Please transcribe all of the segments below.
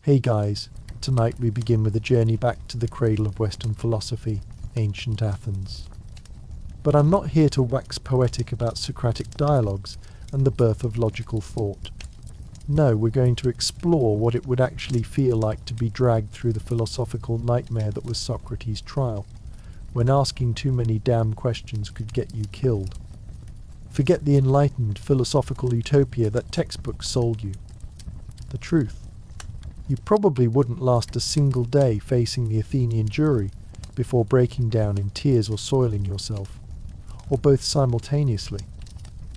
Hey guys, tonight we begin with a journey back to the cradle of Western philosophy, ancient Athens. But I'm not here to wax poetic about Socratic dialogues and the birth of logical thought. No, we're going to explore what it would actually feel like to be dragged through the philosophical nightmare that was Socrates' trial, when asking too many damn questions could get you killed. Forget the enlightened philosophical utopia that textbooks sold you. The truth. You probably wouldn't last a single day facing the Athenian jury before breaking down in tears or soiling yourself, or both simultaneously.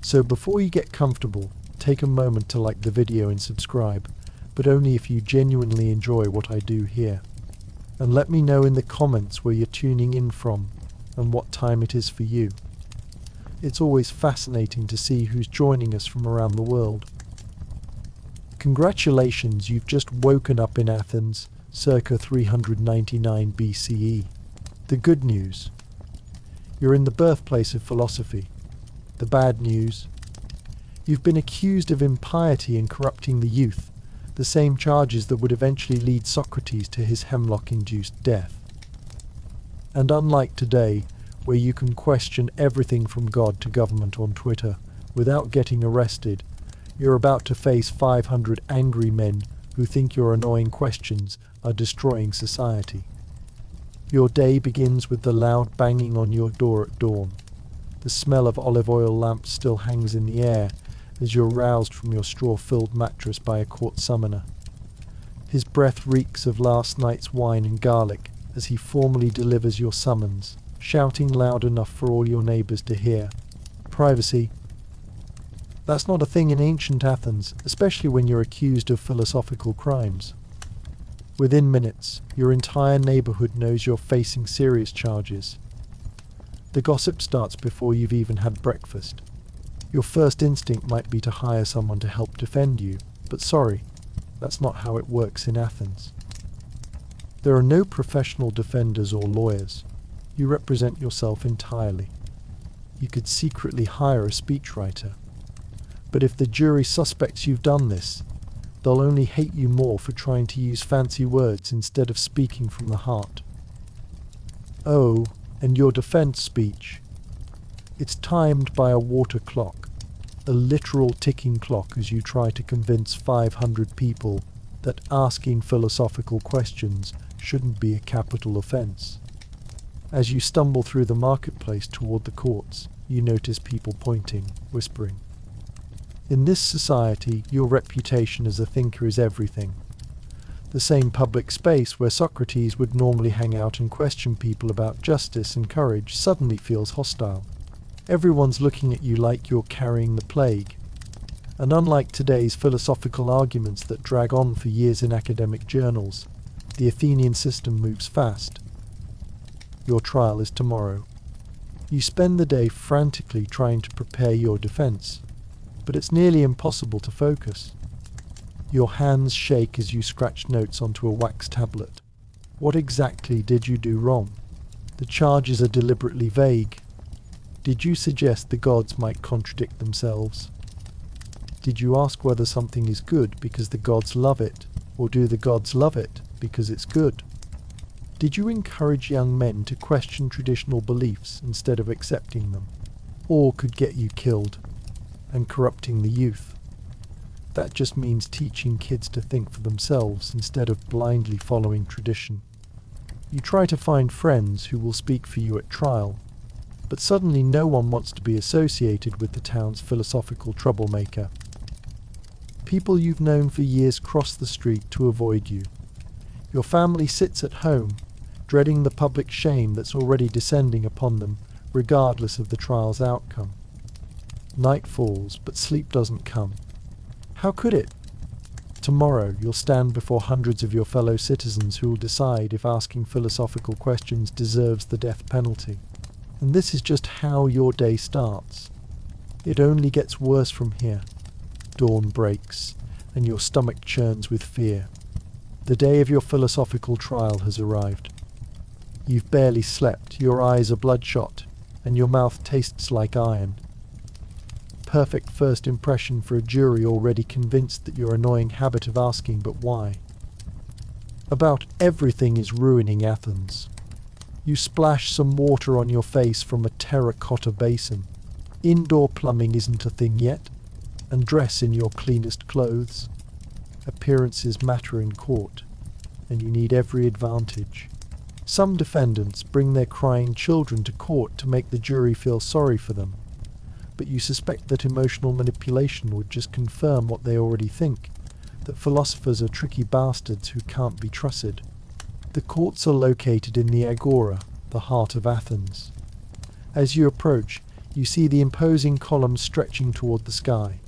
So before you get comfortable, take a moment to like the video and subscribe, but only if you genuinely enjoy what I do here. And let me know in the comments where you're tuning in from and what time it is for you. It's always fascinating to see who's joining us from around the world. Congratulations, you've just woken up in Athens, circa 399 BCE. The good news: you're in the birthplace of philosophy. The bad news: you've been accused of impiety and corrupting the youth, the same charges that would eventually lead Socrates to his hemlock-induced death. And unlike today, where you can question everything from God to government on Twitter without getting arrested, you're about to face 500 angry men who think your annoying questions are destroying society. Your day begins with the loud banging on your door at dawn. The smell of olive oil lamps still hangs in the air as you're roused from your straw-filled mattress by a court summoner. His breath reeks of last night's wine and garlic as he formally delivers your summons, shouting loud enough for all your neighbors to hear. Privacy. That's not a thing in ancient Athens, especially when you're accused of philosophical crimes. Within minutes, your entire neighborhood knows you're facing serious charges. The gossip starts before you've even had breakfast. Your first instinct might be to hire someone to help defend you, but sorry, that's not how it works in Athens. There are no professional defenders or lawyers. You represent yourself entirely. You could secretly hire a speechwriter. But if the jury suspects you've done this, they'll only hate you more for trying to use fancy words instead of speaking from the heart. Oh, and your defense speech. It's timed by a water clock, a literal ticking clock as you try to convince 500 people that asking philosophical questions shouldn't be a capital offense. As you stumble through the marketplace toward the courts, you notice people pointing, whispering. In this society, your reputation as a thinker is everything. The same public space where Socrates would normally hang out and question people about justice and courage suddenly feels hostile. Everyone's looking at you like you're carrying the plague. And unlike today's philosophical arguments that drag on for years in academic journals, the Athenian system moves fast. Your trial is tomorrow. You spend the day frantically trying to prepare your defense, but it's nearly impossible to focus. Your hands shake as you scratch notes onto a wax tablet. What exactly did you do wrong? The charges are deliberately vague. Did you suggest the gods might contradict themselves? Did you ask whether something is good because the gods love it, or do the gods love it because it's good? Did you encourage young men to question traditional beliefs instead of accepting them? All could get you killed. And corrupting the youth. That just means teaching kids to think for themselves instead of blindly following tradition. You try to find friends who will speak for you at trial, but suddenly no one wants to be associated with the town's philosophical troublemaker. People you've known for years cross the street to avoid you. Your family sits at home, dreading the public shame that's already descending upon them, regardless of the trial's outcome. Night falls, but sleep doesn't come. How could it? Tomorrow you'll stand before hundreds of your fellow citizens who will decide if asking philosophical questions deserves the death penalty. And this is just how your day starts. It only gets worse from here. Dawn breaks, and your stomach churns with fear. The day of your philosophical trial has arrived. You've barely slept, your eyes are bloodshot, and your mouth tastes like iron. Perfect first impression for a jury already convinced that your annoying habit of asking but why About everything is ruining Athens. You splash some water on your face from a terracotta basin. Indoor plumbing isn't a thing yet, and dress in your cleanest clothes. Appearances matter in court, and you need every advantage. Some defendants bring their crying children to court to make the jury feel sorry for them, but you suspect that emotional manipulation would just confirm what they already think, that philosophers are tricky bastards who can't be trusted. The courts are located in the Agora, the heart of Athens. As you approach, you see the imposing columns stretching toward the sky.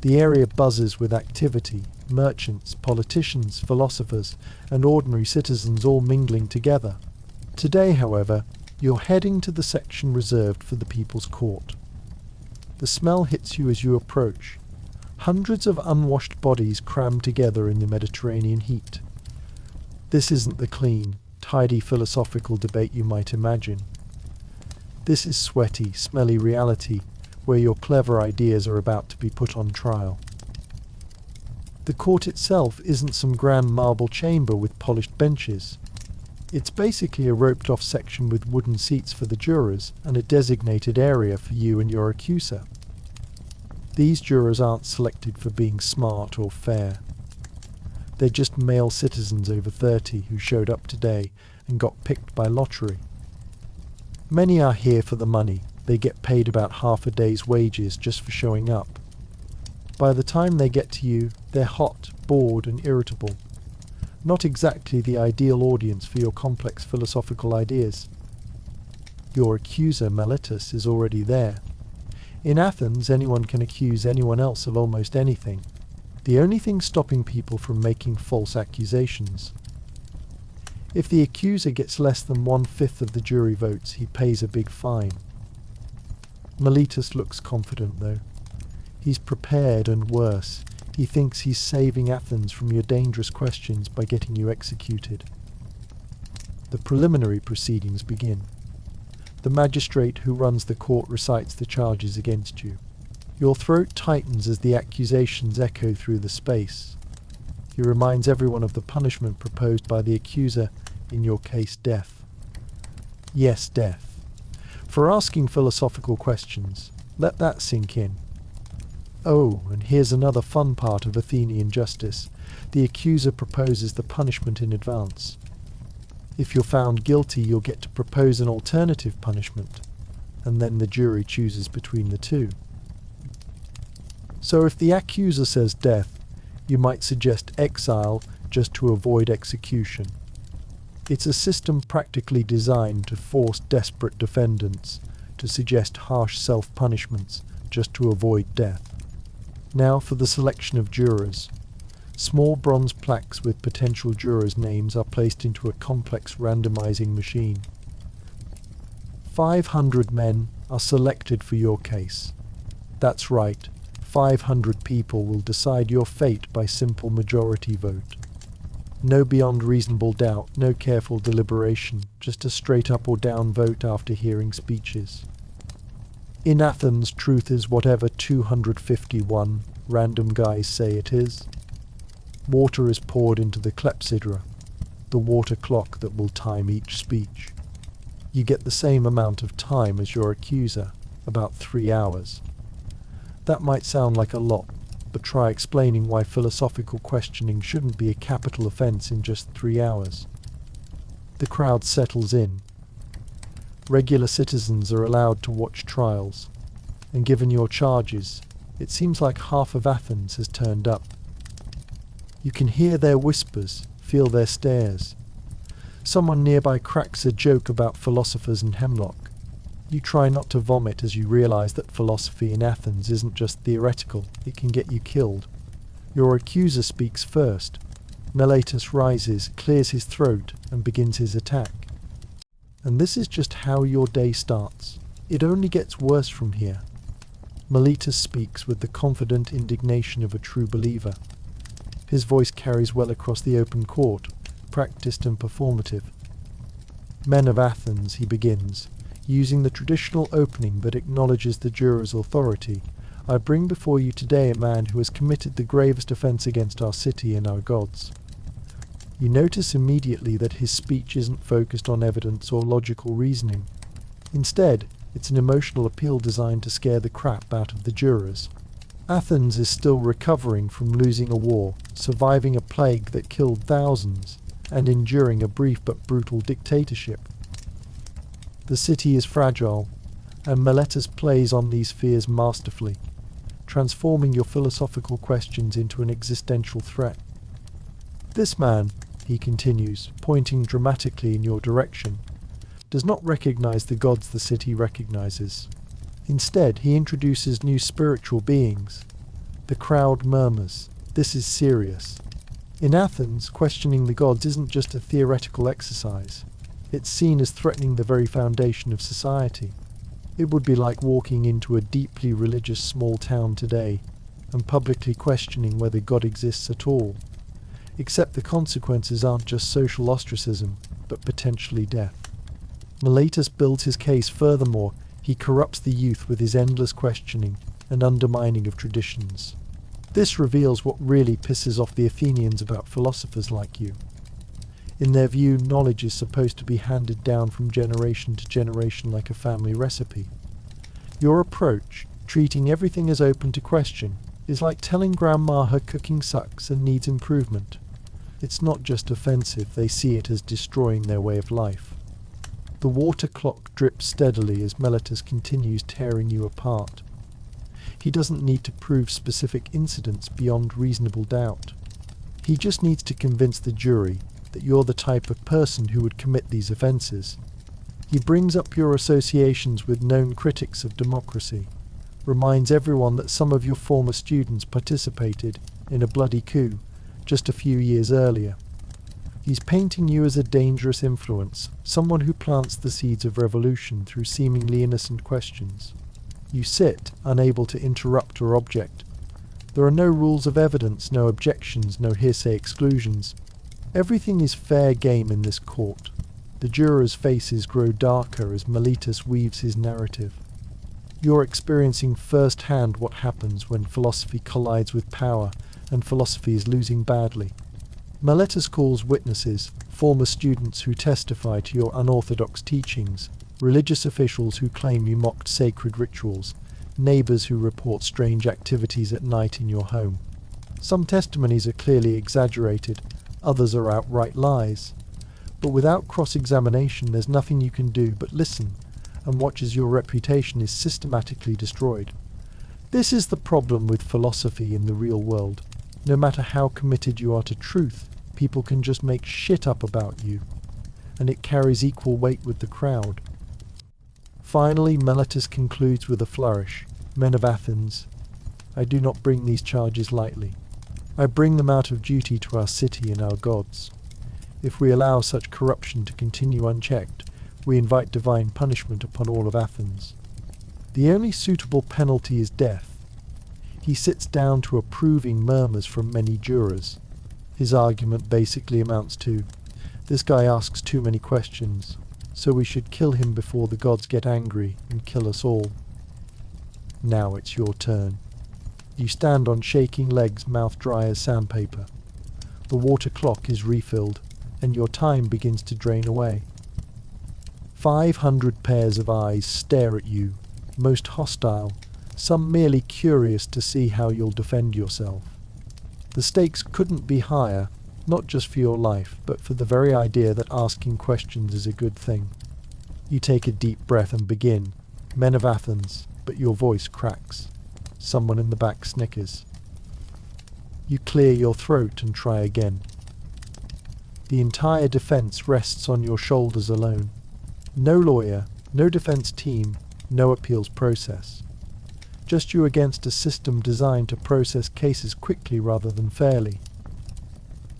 The area buzzes with activity, merchants, politicians, philosophers, and ordinary citizens all mingling together. Today, however, you're heading to the section reserved for the People's Court. The smell hits you as you approach. Hundreds of unwashed bodies crammed together in the Mediterranean heat. This isn't the clean, tidy philosophical debate you might imagine. This is sweaty, smelly reality, where your clever ideas are about to be put on trial. The court itself isn't some grand marble chamber with polished benches. It's basically a roped-off section with wooden seats for the jurors and a designated area for you and your accuser. These jurors aren't selected for being smart or fair. They're just male citizens over 30 who showed up today and got picked by lottery. Many are here for the money. They get paid about half a day's wages just for showing up. By the time they get to you, they're hot, bored, and irritable. Not exactly the ideal audience for your complex philosophical ideas. Your accuser, Meletus, is already there. In Athens, anyone can accuse anyone else of almost anything. The only thing stopping people from making false accusations. If the accuser gets less than 1/5 of the jury votes, he pays a big fine. Meletus looks confident, though. He's prepared, and worse, he thinks he's saving Athens from your dangerous questions by getting you executed. The preliminary proceedings begin. The magistrate who runs the court recites the charges against you. Your throat tightens as the accusations echo through the space. He reminds everyone of the punishment proposed by the accuser, in your case death. Yes, death. For asking philosophical questions, let that sink in. Oh, and here's another fun part of Athenian justice. The accuser proposes the punishment in advance. If you're found guilty, you'll get to propose an alternative punishment, and then the jury chooses between the two. So if the accuser says death, you might suggest exile just to avoid execution. It's a system practically designed to force desperate defendants to suggest harsh self-punishments just to avoid death. Now for the selection of jurors. Small bronze plaques with potential jurors' names are placed into a complex randomizing machine. 500 men are selected for your case. That's right, 500 people will decide your fate by simple majority vote. No beyond reasonable doubt, no careful deliberation, just a straight up or down vote after hearing speeches. In Athens, truth is whatever 251 random guys say it is. Water is poured into the clepsydra, the water clock that will time each speech. You get the same amount of time as your accuser, about 3 hours. That might sound like a lot, but try explaining why philosophical questioning shouldn't be a capital offense in just 3 hours. The crowd settles in. Regular citizens are allowed to watch trials, and given your charges, it seems like half of Athens has turned up. You can hear their whispers, feel their stares. Someone nearby cracks a joke about philosophers and hemlock. You try not to vomit as you realize that philosophy in Athens isn't just theoretical, it can get you killed. Your accuser speaks first. Meletus rises, clears his throat, and begins his attack. And this is just how your day starts. It only gets worse from here. Meletus speaks with the confident indignation of a true believer. His voice carries well across the open court, practiced and performative. Men of Athens, he begins, using the traditional opening but acknowledges the juror's authority. I bring before you today a man who has committed the gravest offense against our city and our gods. You notice immediately that his speech isn't focused on evidence or logical reasoning. Instead, it's an emotional appeal designed to scare the crap out of the jurors. Athens is still recovering from losing a war, surviving a plague that killed thousands, and enduring a brief but brutal dictatorship. The city is fragile, and Meletus plays on these fears masterfully, transforming your philosophical questions into an existential threat. This man, he continues, pointing dramatically in your direction, does not recognize the gods the city recognizes. Instead, he introduces new spiritual beings. The crowd murmurs. This is serious. In Athens, questioning the gods isn't just a theoretical exercise. It's seen as threatening the very foundation of society. It would be like walking into a deeply religious small town today and publicly questioning whether God exists at all. Except the consequences aren't just social ostracism, but potentially death. Meletus builds his case furthermore. He corrupts the youth with his endless questioning and undermining of traditions. This reveals what really pisses off the Athenians about philosophers like you. In their view, knowledge is supposed to be handed down from generation to generation like a family recipe. Your approach, treating everything as open to question, is like telling grandma her cooking sucks and needs improvement. It's not just offensive, they see it as destroying their way of life. The water clock drips steadily as Meletus continues tearing you apart. He doesn't need to prove specific incidents beyond reasonable doubt. He just needs to convince the jury that you're the type of person who would commit these offences. He brings up your associations with known critics of democracy, reminds everyone that some of your former students participated in a bloody coup just a few years earlier. He's painting you as a dangerous influence, someone who plants the seeds of revolution through seemingly innocent questions. You sit, unable to interrupt or object. There are no rules of evidence, no objections, no hearsay exclusions. Everything is fair game in this court. The jurors' faces grow darker as Meletus weaves his narrative. You're experiencing firsthand what happens when philosophy collides with power, and philosophy is losing badly. Meletus calls witnesses, former students who testify to your unorthodox teachings, religious officials who claim you mocked sacred rituals, neighbours who report strange activities at night in your home. Some testimonies are clearly exaggerated, others are outright lies. But without cross-examination, there's nothing you can do but listen and watch as your reputation is systematically destroyed. This is the problem with philosophy in the real world. No matter how committed you are to truth, people can just make shit up about you, and it carries equal weight with the crowd. Finally, Meletus concludes with a flourish. Men of Athens, I do not bring these charges lightly. I bring them out of duty to our city and our gods. If we allow such corruption to continue unchecked, we invite divine punishment upon all of Athens. The only suitable penalty is death. He sits down to approving murmurs from many jurors. His argument basically amounts to, this guy asks too many questions, so we should kill him before the gods get angry and kill us all. Now it's your turn. You stand on shaking legs, mouth dry as sandpaper. The water clock is refilled, and your time begins to drain away. 500 pairs of eyes stare at you, most hostile, some merely curious to see how you'll defend yourself. The stakes couldn't be higher, not just for your life, but for the very idea that asking questions is a good thing. You take a deep breath and begin. Men of Athens, but your voice cracks. Someone in the back snickers. You clear your throat and try again. The entire defense rests on your shoulders alone. No lawyer, no defense team, no appeals process. Just you against a system designed to process cases quickly rather than fairly.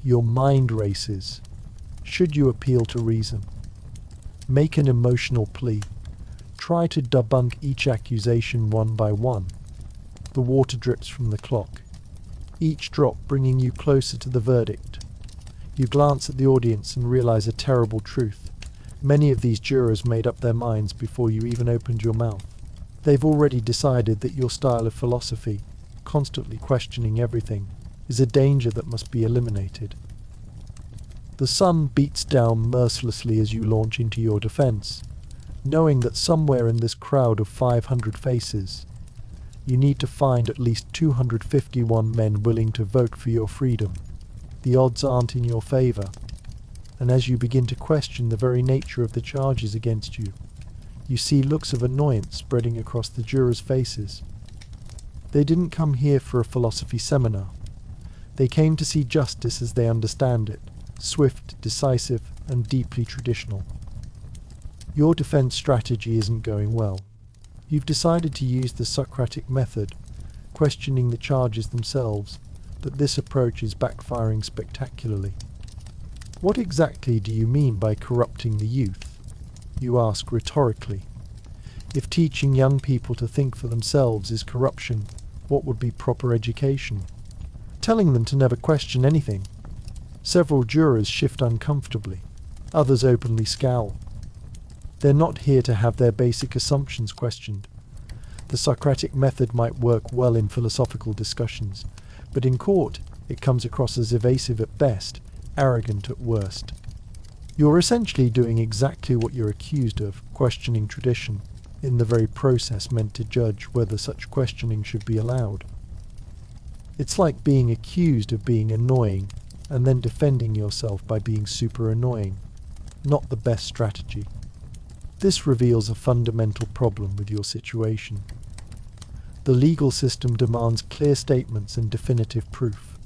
Your mind races. Should you appeal to reason? Make an emotional plea. Try to debunk each accusation one by one. The water drips from the clock, each drop bringing you closer to the verdict. You glance at the audience and realize a terrible truth. Many of these jurors made up their minds before you even opened your mouth. They've already decided that your style of philosophy, constantly questioning everything, is a danger that must be eliminated. The sun beats down mercilessly as you launch into your defense, knowing that somewhere in this crowd of 500 faces, you need to find at least 251 men willing to vote for your freedom. The odds aren't in your favor, and as you begin to question the very nature of the charges against you, you see looks of annoyance spreading across the jurors' faces. They didn't come here for a philosophy seminar. They came to see justice as they understand it, swift, decisive, and deeply traditional. Your defense strategy isn't going well. You've decided to use the Socratic method, questioning the charges themselves, but this approach is backfiring spectacularly. What exactly do you mean by corrupting the youth? You ask rhetorically. If teaching young people to think for themselves is corruption, what would be proper education? Telling them to never question anything. Several jurors shift uncomfortably. Others openly scowl. They're not here to have their basic assumptions questioned. The Socratic method might work well in philosophical discussions, but in court it comes across as evasive at best, arrogant at worst. You're essentially doing exactly what you're accused of, questioning tradition, in the very process meant to judge whether such questioning should be allowed. It's like being accused of being annoying and then defending yourself by being super annoying. Not the best strategy. This reveals a fundamental problem with your situation. The legal system demands clear statements and definitive proof.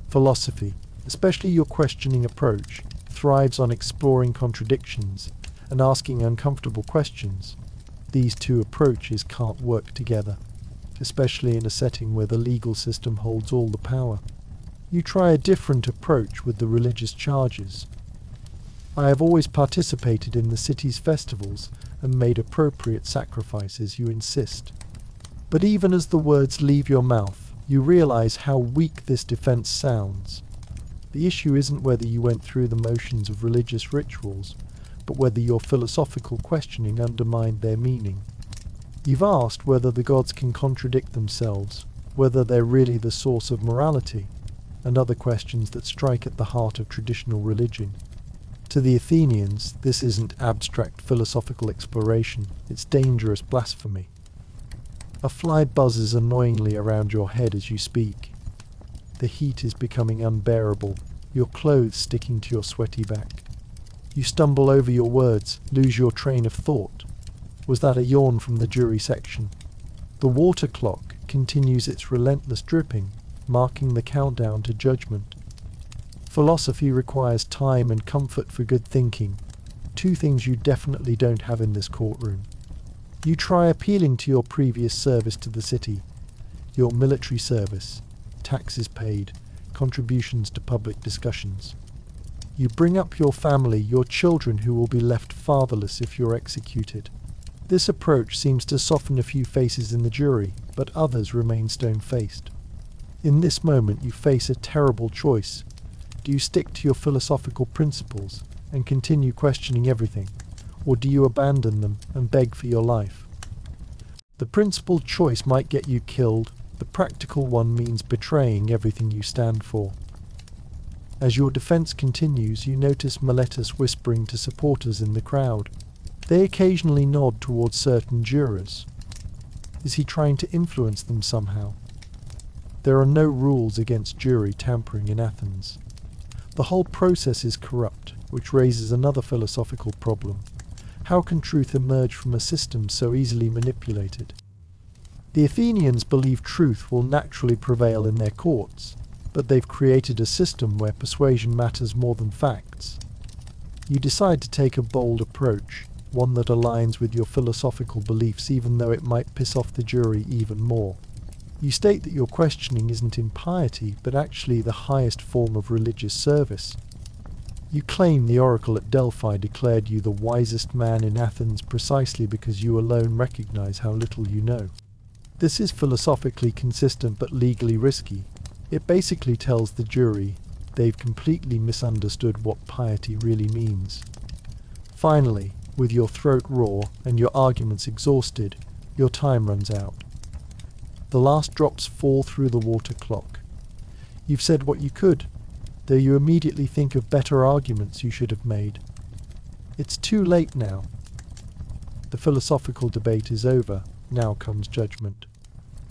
Philosophy, especially your questioning approach, thrives on exploring contradictions and asking uncomfortable questions. These two approaches can't work together, especially in a setting where the legal system holds all the power. You try a different approach with the religious charges. I have always participated in the city's festivals and made appropriate sacrifices, you insist. But even as the words leave your mouth, you realize how weak this defense sounds. The issue isn't whether you went through the motions of religious rituals, but whether your philosophical questioning undermined their meaning. You've asked whether the gods can contradict themselves, whether they're really the source of morality, and other questions that strike at the heart of traditional religion. To the Athenians, this isn't abstract philosophical exploration, it's dangerous blasphemy. A fly buzzes annoyingly around your head as you speak. The heat is becoming unbearable, your clothes sticking to your sweaty back. You stumble over your words, lose your train of thought. Was that a yawn from the jury section? The water clock continues its relentless dripping, marking the countdown to judgment. Philosophy requires time and comfort for good thinking, two things you definitely don't have in this courtroom. You try appealing to your previous service to the city, your military service, taxes paid, contributions to public discussions. You bring up your family, your children who will be left fatherless if you're executed. This approach seems to soften a few faces in the jury, but others remain stone-faced. In this moment you face a terrible choice. Do you stick to your philosophical principles and continue questioning everything, or do you abandon them and beg for your life? The principled choice might get you killed, the practical one means betraying everything you stand for. As your defense continues, you notice Miletus whispering to supporters in the crowd. They occasionally nod towards certain jurors. Is he trying to influence them somehow? There are no rules against jury tampering in Athens. The whole process is corrupt, which raises another philosophical problem. How can truth emerge from a system so easily manipulated? The Athenians believe truth will naturally prevail in their courts, but they've created a system where persuasion matters more than facts. You decide to take a bold approach, one that aligns with your philosophical beliefs even though it might piss off the jury even more. You state that your questioning isn't impiety, but actually the highest form of religious service. You claim the oracle at Delphi declared you the wisest man in Athens precisely because you alone recognize how little you know. This is philosophically consistent but legally risky. It basically tells the jury they've completely misunderstood what piety really means. Finally, with your throat raw and your arguments exhausted, your time runs out. The last drops fall through the water clock. You've said what you could. though you immediately think of better arguments you should have made. It's too late now. The philosophical debate is over. Now comes judgment.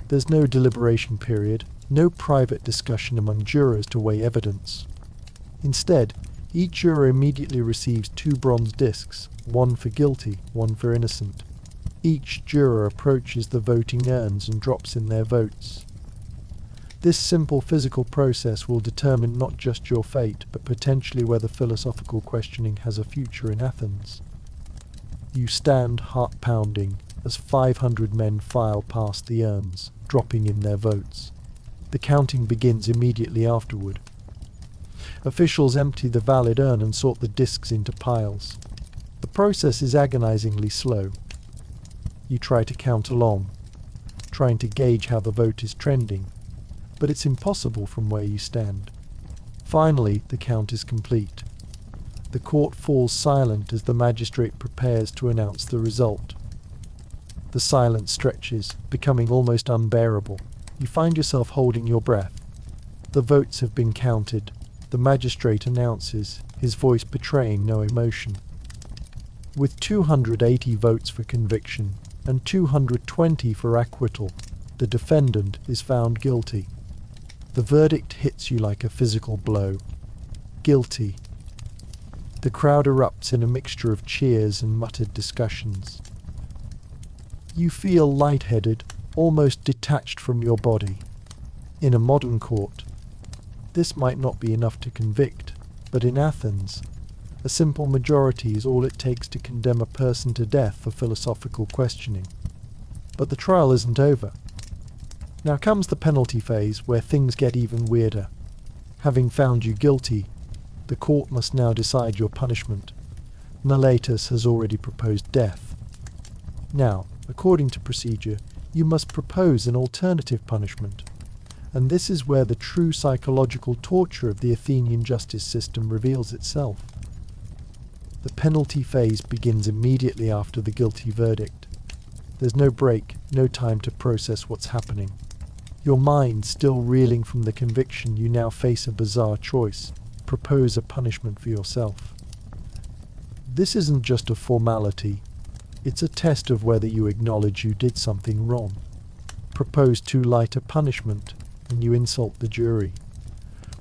There's no deliberation period, no private discussion among jurors to weigh evidence. Instead, each juror immediately receives 2 bronze discs, one for guilty, one for innocent. Each juror approaches the voting urns and drops in their votes. This simple physical process will determine not just your fate, but potentially whether philosophical questioning has a future in Athens. You stand heart-pounding as 500 men file past the urns, dropping in their votes. The counting begins immediately afterward. Officials empty the valid urn and sort the discs into piles. The process is agonizingly slow. You try to count along, trying to gauge how the vote is trending, but it's impossible from where you stand. Finally, the count is complete. The court falls silent as the magistrate prepares to announce the result. The silence stretches, becoming almost unbearable. You find yourself holding your breath. The votes have been counted. The magistrate announces, his voice betraying no emotion. With 280 votes for conviction and 220 for acquittal, the defendant is found guilty. The verdict hits you like a physical blow. Guilty. The crowd erupts in a mixture of cheers and muttered discussions. You feel lightheaded, almost detached from your body. In a modern court, this might not be enough to convict, but in Athens, a simple majority is all it takes to condemn a person to death for philosophical questioning. But the trial isn't over. Now comes the penalty phase, where things get even weirder. Having found you guilty, the court must now decide your punishment. Miletus has already proposed death. Now, according to procedure, you must propose an alternative punishment. And this is where the true psychological torture of the Athenian justice system reveals itself. The penalty phase begins immediately after the guilty verdict. There's no break, no time to process what's happening. Your mind still reeling from the conviction, you now face a bizarre choice. Propose a punishment for yourself. This isn't just a formality. It's a test of whether you acknowledge you did something wrong. Propose too light a punishment, and you insult the jury.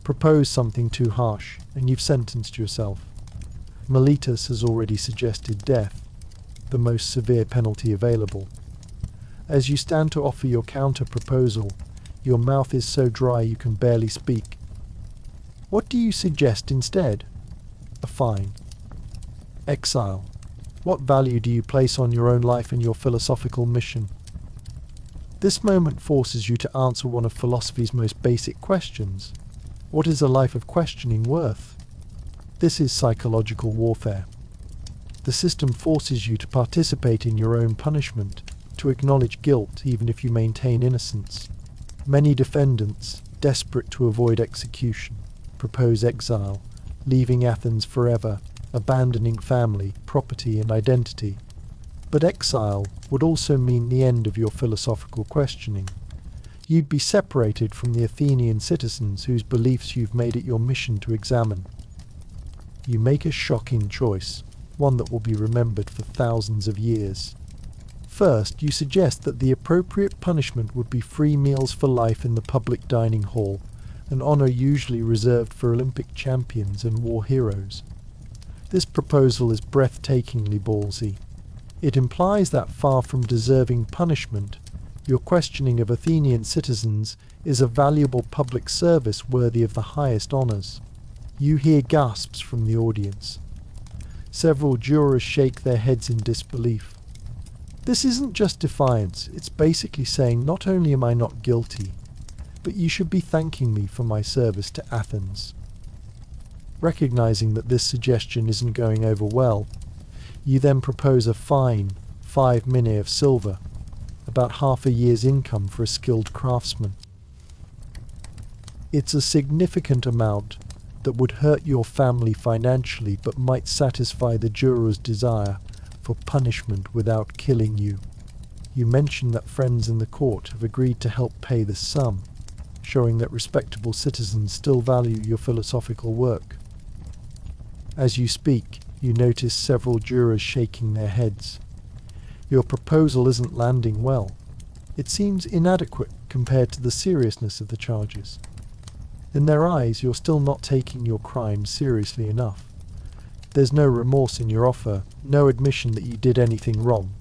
Propose something too harsh, and you've sentenced yourself. Miletus has already suggested death, the most severe penalty available. As you stand to offer your counter-proposal, your mouth is so dry you can barely speak. What do you suggest instead? A fine. Exile. What value do you place on your own life and your philosophical mission? This moment forces you to answer one of philosophy's most basic questions. What is a life of questioning worth? This is psychological warfare. The system forces you to participate in your own punishment, to acknowledge guilt even if you maintain innocence. Many defendants, desperate to avoid execution, propose exile, leaving Athens forever, abandoning family, property and identity. But exile would also mean the end of your philosophical questioning. You'd be separated from the Athenian citizens whose beliefs you've made it your mission to examine. You make a shocking choice, one that will be remembered for thousands of years. First, you suggest that the appropriate punishment would be free meals for life in the public dining hall, an honor usually reserved for Olympic champions and war heroes. This proposal is breathtakingly ballsy. It implies that far from deserving punishment, your questioning of Athenian citizens is a valuable public service worthy of the highest honors. You hear gasps from the audience. Several jurors shake their heads in disbelief. This isn't just defiance, it's basically saying not only am I not guilty, but you should be thanking me for my service to Athens. Recognizing that this suggestion isn't going over well, you then propose a fine, 5 minae of silver, about half a year's income for a skilled craftsman. It's a significant amount that would hurt your family financially but might satisfy the juror's desire for punishment without killing you. You mention that friends in the court have agreed to help pay this sum. showing that respectable citizens still value your philosophical work. As you speak, you notice several jurors shaking their heads. Your proposal isn't landing well. It seems inadequate compared to the seriousness of the charges. In their eyes, you're still not taking your crime seriously enough. There's no remorse in your offer, no admission that you did anything wrong.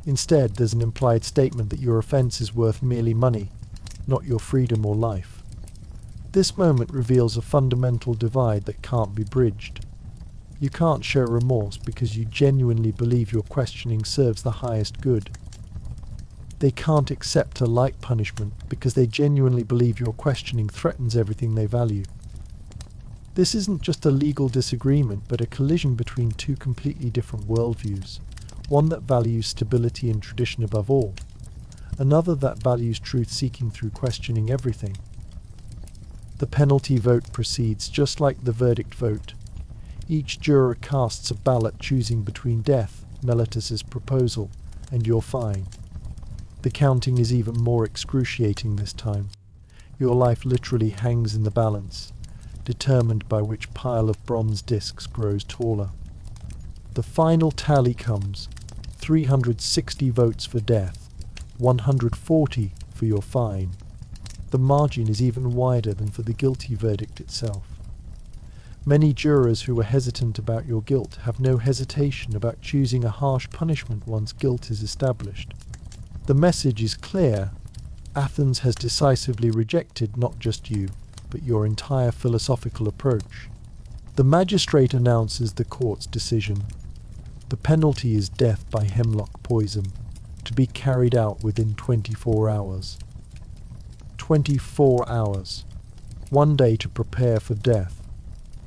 Instead, there's an implied statement that your offence is worth merely money, not your freedom or life. This moment reveals a fundamental divide that can't be bridged. You can't show remorse because you genuinely believe your questioning serves the highest good. They can't accept a light punishment because they genuinely believe your questioning threatens everything they value. This isn't just a legal disagreement, but a collision between two completely different worldviews. One that values stability and tradition above all, another that values truth-seeking through questioning everything. The penalty vote proceeds just like the verdict vote. Each juror casts a ballot choosing between death, Meletus's proposal, and your fine. The counting is even more excruciating this time. Your life literally hangs in the balance, determined by which pile of bronze discs grows taller. The final tally comes: 360 votes for death, 140 for your fine. The margin is even wider than for the guilty verdict itself. Many jurors who were hesitant about your guilt have no hesitation about choosing a harsh punishment once guilt is established. The message is clear. Athens has decisively rejected not just you, but your entire philosophical approach. The magistrate announces the court's decision. The penalty is death by hemlock poison, to be carried out within 24 hours. 24 hours. One day to prepare for death.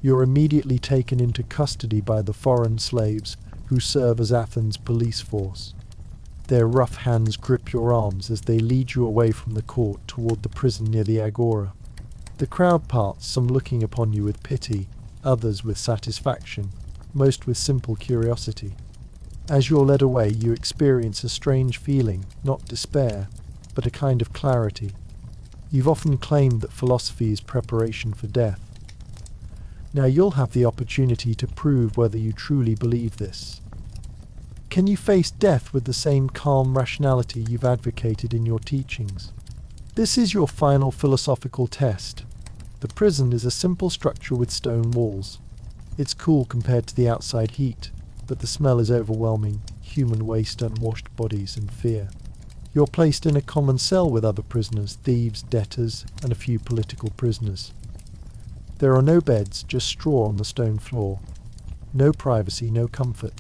You're immediately taken into custody by the foreign slaves who serve as Athens' police force. Their rough hands grip your arms as they lead you away from the court toward the prison near the agora. The crowd parts, some looking upon you with pity, others with satisfaction, most with simple curiosity. As you're led away, you experience a strange feeling, not despair, but a kind of clarity. You've often claimed that philosophy is preparation for death. Now you'll have the opportunity to prove whether you truly believe this. Can you face death with the same calm rationality you've advocated in your teachings? This is your final philosophical test. The prison is a simple structure with stone walls. It's cool compared to the outside heat, but the smell is overwhelming: human waste, unwashed bodies, and fear. You're placed in a common cell with other prisoners, thieves, debtors, and a few political prisoners. There are no beds, just straw on the stone floor. No privacy, no comfort.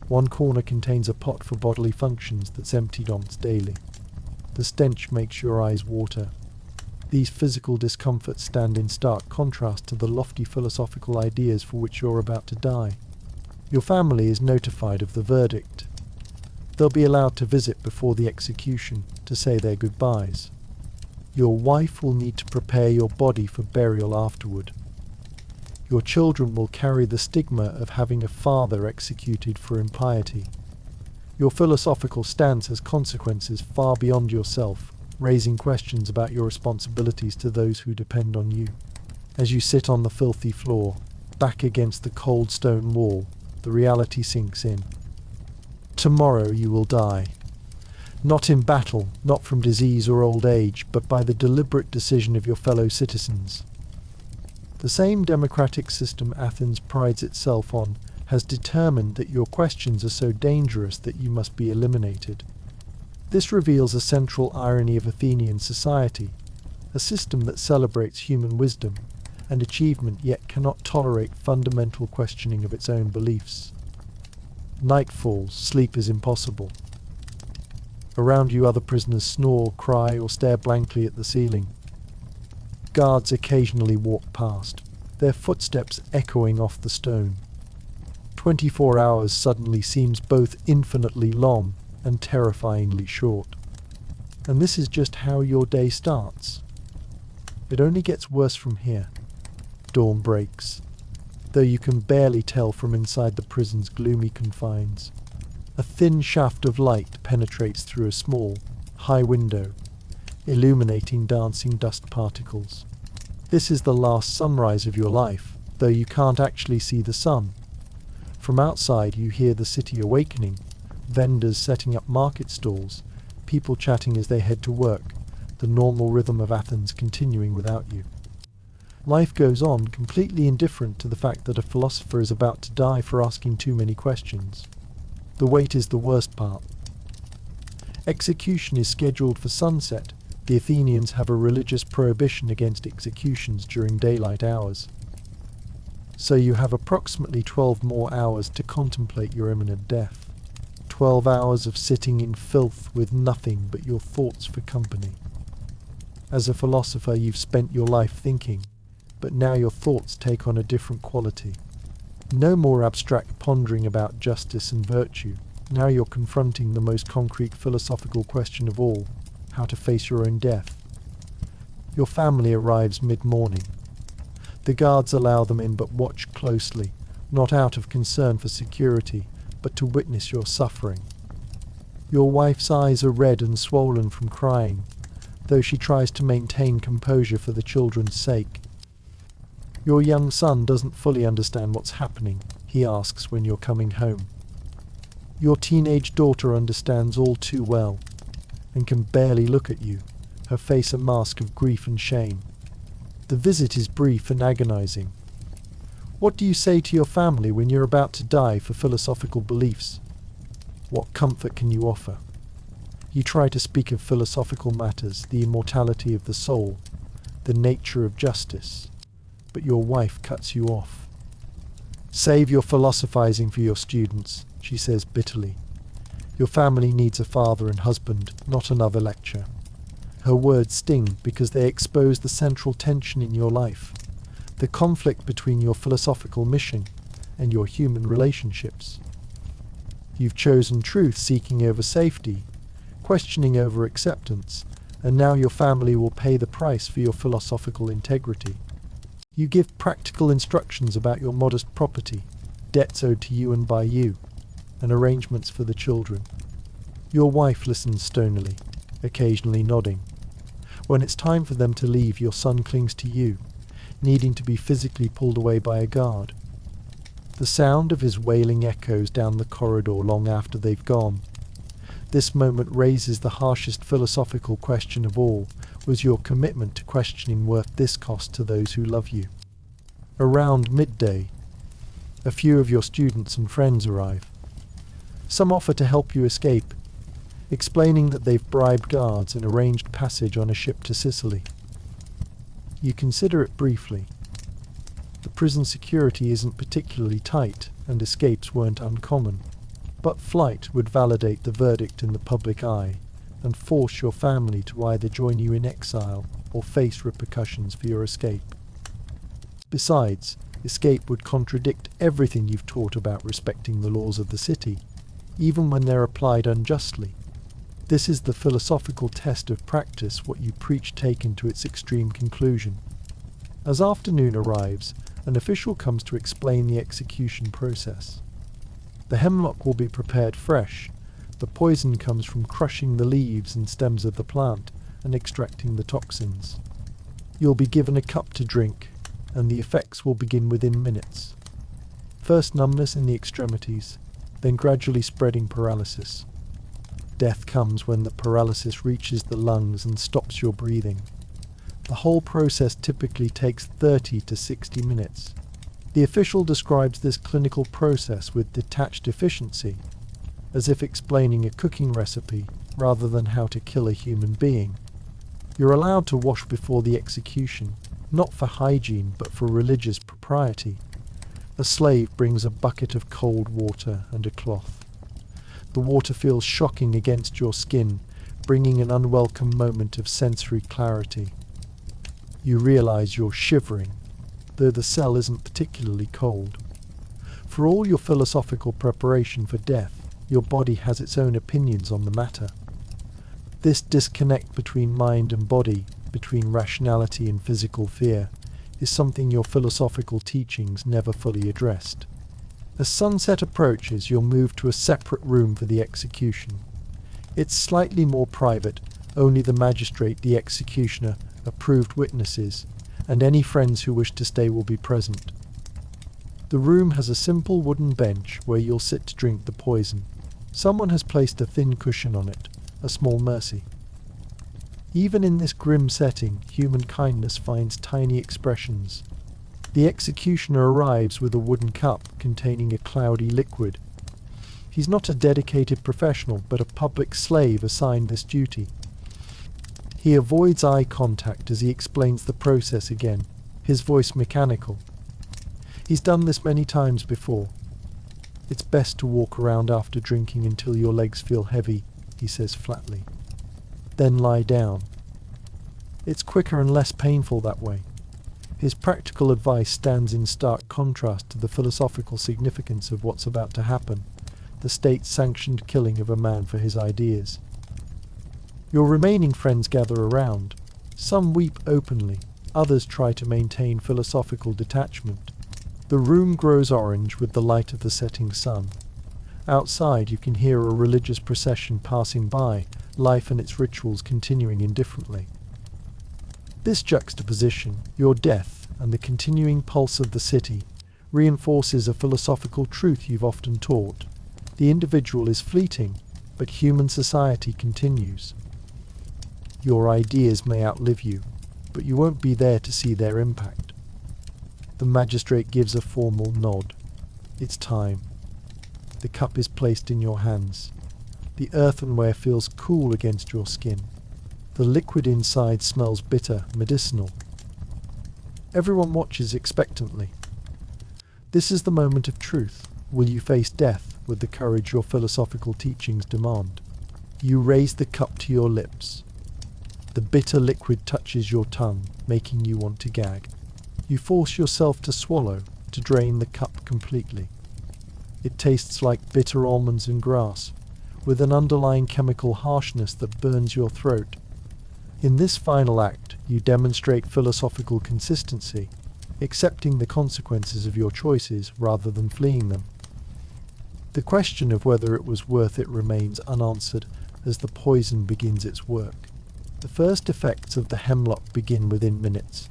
One corner contains a pot for bodily functions that's emptied once daily. The stench makes your eyes water. These physical discomforts stand in stark contrast to the lofty philosophical ideas for which you're about to die. Your family is notified of the verdict. They'll be allowed to visit before the execution to say their goodbyes. Your wife will need to prepare your body for burial afterward. Your children will carry the stigma of having a father executed for impiety. Your philosophical stance has consequences far beyond yourself, raising questions about your responsibilities to those who depend on you. As you sit on the filthy floor, back against the cold stone wall, the reality sinks in. Tomorrow you will die. Not in battle, not from disease or old age, but by the deliberate decision of your fellow citizens. The same democratic system Athens prides itself on has determined that your questions are so dangerous that you must be eliminated. This reveals a central irony of Athenian society, a system that celebrates human wisdom and achievement yet cannot tolerate fundamental questioning of its own beliefs. Night falls, sleep is impossible. Around you other prisoners snore, cry, or stare blankly at the ceiling. Guards occasionally walk past, their footsteps echoing off the stone. 24 hours suddenly seems both infinitely long and terrifyingly short. And this is just how your day starts. It only gets worse from here. Dawn breaks, though you can barely tell from inside the prison's gloomy confines. A thin shaft of light penetrates through a small, high window, illuminating dancing dust particles. This is the last sunrise of your life, though you can't actually see the sun. From outside you hear the city awakening, vendors setting up market stalls, people chatting as they head to work, the normal rhythm of Athens continuing without you. Life goes on, completely indifferent to the fact that a philosopher is about to die for asking too many questions. The wait is the worst part. Execution is scheduled for sunset. The Athenians have a religious prohibition against executions during daylight hours. So you have approximately 12 more hours to contemplate your imminent death. 12 hours of sitting in filth with nothing but your thoughts for company. As a philosopher, you've spent your life thinking, but now your thoughts take on a different quality. No more abstract pondering about justice and virtue. Now you're confronting the most concrete philosophical question of all, how to face your own death. Your family arrives mid-morning. The guards allow them in but watch closely, not out of concern for security, but to witness your suffering. Your wife's eyes are red and swollen from crying, though she tries to maintain composure for the children's sake. Your young son doesn't fully understand what's happening, he asks when you're coming home. Your teenage daughter understands all too well, and can barely look at you, her face a mask of grief and shame. The visit is brief and agonizing. What do you say to your family when you're about to die for philosophical beliefs? What comfort can you offer? You try to speak of philosophical matters, the immortality of the soul, the nature of justice, but your wife cuts you off. Save your philosophizing for your students, she says bitterly. Your family needs a father and husband, not another lecture. Her words sting because they expose the central tension in your life, the conflict between your philosophical mission and your human relationships. You've chosen truth seeking over safety, questioning over acceptance, and now your family will pay the price for your philosophical integrity. You give practical instructions about your modest property, debts owed to you and by you, and arrangements for the children. Your wife listens stonily, occasionally nodding. When it's time for them to leave, your son clings to you, needing to be physically pulled away by a guard. The sound of his wailing echoes down the corridor long after they've gone. This moment raises the harshest philosophical question of all. Was your commitment to questioning worth this cost to those who love you? Around midday, a few of your students and friends arrive. Some offer to help you escape, explaining that they've bribed guards and arranged passage on a ship to Sicily. You consider it briefly. The prison security isn't particularly tight, and escapes weren't uncommon, but flight would validate the verdict in the public eye and force your family to either join you in exile or face repercussions for your escape. Besides, escape would contradict everything you've taught about respecting the laws of the city, even when they're applied unjustly. This is the philosophical test of practice, what you preach taken to its extreme conclusion. As afternoon arrives, an official comes to explain the execution process. The hemlock will be prepared fresh. The poison comes from crushing the leaves and stems of the plant and extracting the toxins. You'll be given a cup to drink, and the effects will begin within minutes. First numbness in the extremities, then gradually spreading paralysis. Death comes when the paralysis reaches the lungs and stops your breathing. The whole process typically takes 30 to 60 minutes. The official describes this clinical process with detached efficiency, as if explaining a cooking recipe rather than how to kill a human being. You're allowed to wash before the execution, not for hygiene but for religious propriety. A slave brings a bucket of cold water and a cloth. The water feels shocking against your skin, bringing an unwelcome moment of sensory clarity. You realize you're shivering, though the cell isn't particularly cold. For all your philosophical preparation for death, your body has its own opinions on the matter. This disconnect between mind and body, between rationality and physical fear, is something your philosophical teachings never fully addressed. As sunset approaches, you'll move to a separate room for the execution. It's slightly more private, Only the magistrate, the executioner, approved witnesses, and any friends who wish to stay will be present. The room has a simple wooden bench where you'll sit to drink the poison. Someone has placed a thin cushion on it, a small mercy. Even in this grim setting, human kindness finds tiny expressions. The executioner arrives with a wooden cup containing a cloudy liquid. He's not a dedicated professional, but a public slave assigned this duty. He avoids eye contact as he explains the process again, his voice mechanical. He's done this many times before. It's best to walk around after drinking until your legs feel heavy, he says flatly. Then lie down. It's quicker and less painful that way. His practical advice stands in stark contrast to the philosophical significance of what's about to happen, the state-sanctioned killing of a man for his ideas. Your remaining friends gather around. Some weep openly, others try to maintain philosophical detachment. The room grows orange with the light of the setting sun. Outside you can hear a religious procession passing by, life and its rituals continuing indifferently. This juxtaposition, your death and the continuing pulse of the city, reinforces a philosophical truth you've often taught. The individual is fleeting, but human society continues. Your ideas may outlive you, but you won't be there to see their impact. The magistrate gives a formal nod. It's time. The cup is placed in your hands. The earthenware feels cool against your skin. The liquid inside smells bitter, medicinal. Everyone watches expectantly. This is the moment of truth. Will you face death with the courage your philosophical teachings demand? You raise the cup to your lips. The bitter liquid touches your tongue, making you want to gag. You force yourself to swallow, to drain the cup completely. It tastes like bitter almonds and grass, with an underlying chemical harshness that burns your throat. In this final act, you demonstrate philosophical consistency, accepting the consequences of your choices rather than fleeing them. The question of whether it was worth it remains unanswered as the poison begins its work. The first effects of the hemlock begin within minutes.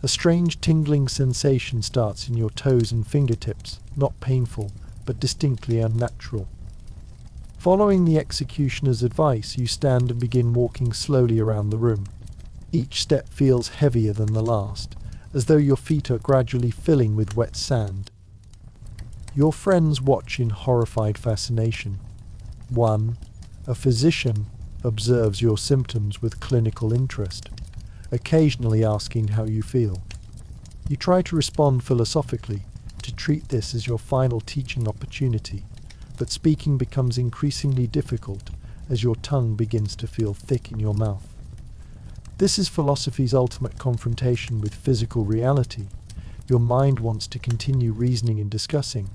A strange tingling sensation starts in your toes and fingertips, not painful, but distinctly unnatural. Following the executioner's advice, you stand and begin walking slowly around the room. Each step feels heavier than the last, as though your feet are gradually filling with wet sand. Your friends watch in horrified fascination. One, a physician, observes your symptoms with clinical interest, occasionally asking how you feel. You try to respond philosophically, to treat this as your final teaching opportunity, but speaking becomes increasingly difficult as your tongue begins to feel thick in your mouth. This is philosophy's ultimate confrontation with physical reality. Your mind wants to continue reasoning and discussing,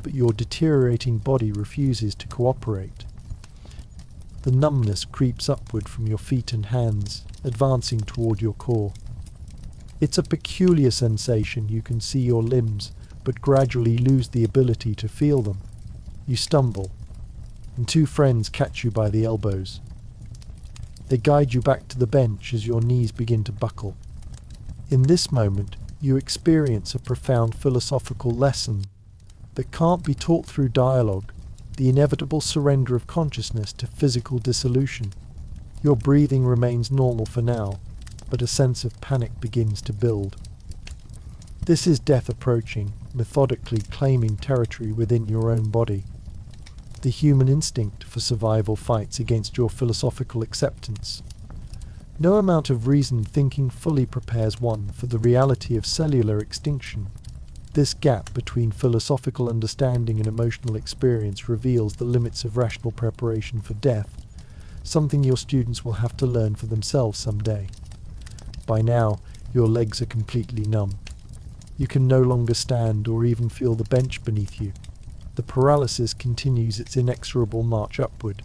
but your deteriorating body refuses to cooperate. The numbness creeps upward from your feet and hands, advancing toward your core. It's a peculiar sensation. You can see your limbs, but gradually lose the ability to feel them. You stumble, and two friends catch you by the elbows. They guide you back to the bench as your knees begin to buckle. In this moment, you experience a profound philosophical lesson that can't be taught through dialogue, the inevitable surrender of consciousness to physical dissolution. Your breathing remains normal for now, but a sense of panic begins to build. This is death approaching, methodically claiming territory within your own body. The human instinct for survival fights against your philosophical acceptance. No amount of reasoned thinking fully prepares one for the reality of cellular extinction. This gap between philosophical understanding and emotional experience reveals the limits of rational preparation for death, something your students will have to learn for themselves someday. By now, your legs are completely numb. You can no longer stand or even feel the bench beneath you. The paralysis continues its inexorable march upward.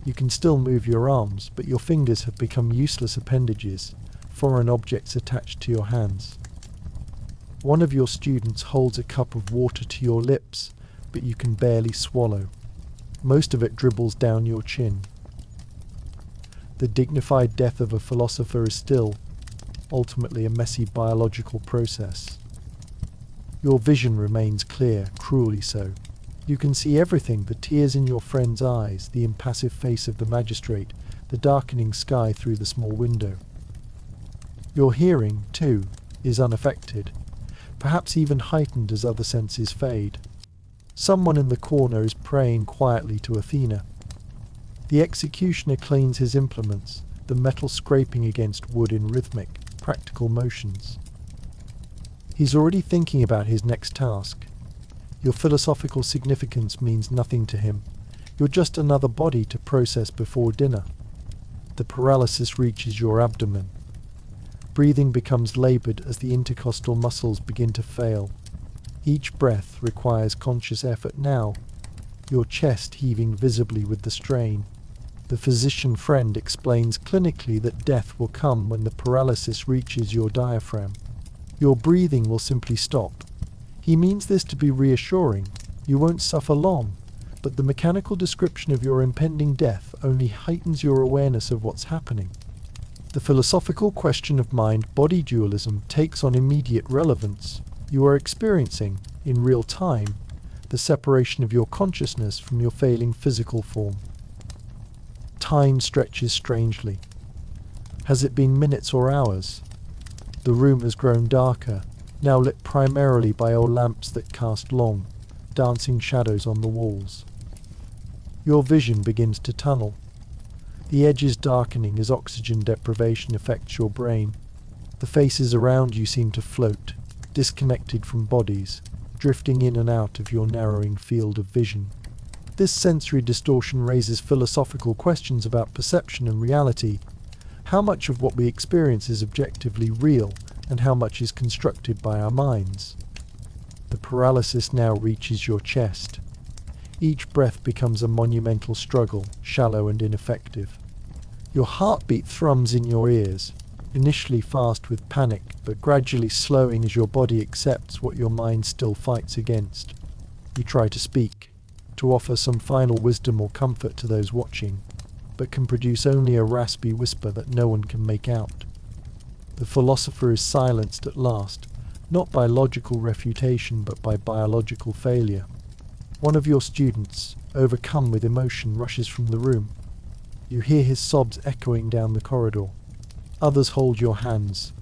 You can still move your arms, but your fingers have become useless appendages, foreign objects attached to your hands. One of your students holds a cup of water to your lips, but you can barely swallow. Most of it dribbles down your chin. The dignified death of a philosopher is still, ultimately, a messy biological process. Your vision remains clear, cruelly so. You can see everything, the tears in your friend's eyes, the impassive face of the magistrate, the darkening sky through the small window. Your hearing, too, is unaffected, perhaps even heightened as other senses fade. Someone in the corner is praying quietly to Athena. The executioner cleans his implements, the metal scraping against wood in rhythmic, practical motions. He's already thinking about his next task. Your philosophical significance means nothing to him. You're just another body to process before dinner. The paralysis reaches your abdomen. Breathing becomes labored as the intercostal muscles begin to fail. Each breath requires conscious effort now, your chest heaving visibly with the strain. The physician friend explains clinically that death will come when the paralysis reaches your diaphragm. Your breathing will simply stop. He means this to be reassuring. You won't suffer long, but the mechanical description of your impending death only heightens your awareness of what's happening. The philosophical question of mind-body dualism takes on immediate relevance. You are experiencing, in real time, the separation of your consciousness from your failing physical form. Time stretches strangely. Has it been minutes or hours? The room has grown darker, now lit primarily by oil lamps that cast long, dancing shadows on the walls. Your vision begins to tunnel. The edges darkening as oxygen deprivation affects your brain. The faces around you seem to float, disconnected from bodies, drifting in and out of your narrowing field of vision. This sensory distortion raises philosophical questions about perception and reality. How much of what we experience is objectively real, and how much is constructed by our minds? The paralysis now reaches your chest. Each breath becomes a monumental struggle, shallow and ineffective. Your heartbeat thrums in your ears, initially fast with panic, but gradually slowing as your body accepts what your mind still fights against. You try to speak, to offer some final wisdom or comfort to those watching, but can produce only a raspy whisper that no one can make out. The philosopher is silenced at last, not by logical refutation but by biological failure. One of your students, overcome with emotion, rushes from the room. You hear his sobs echoing down the corridor. Others hold your hands,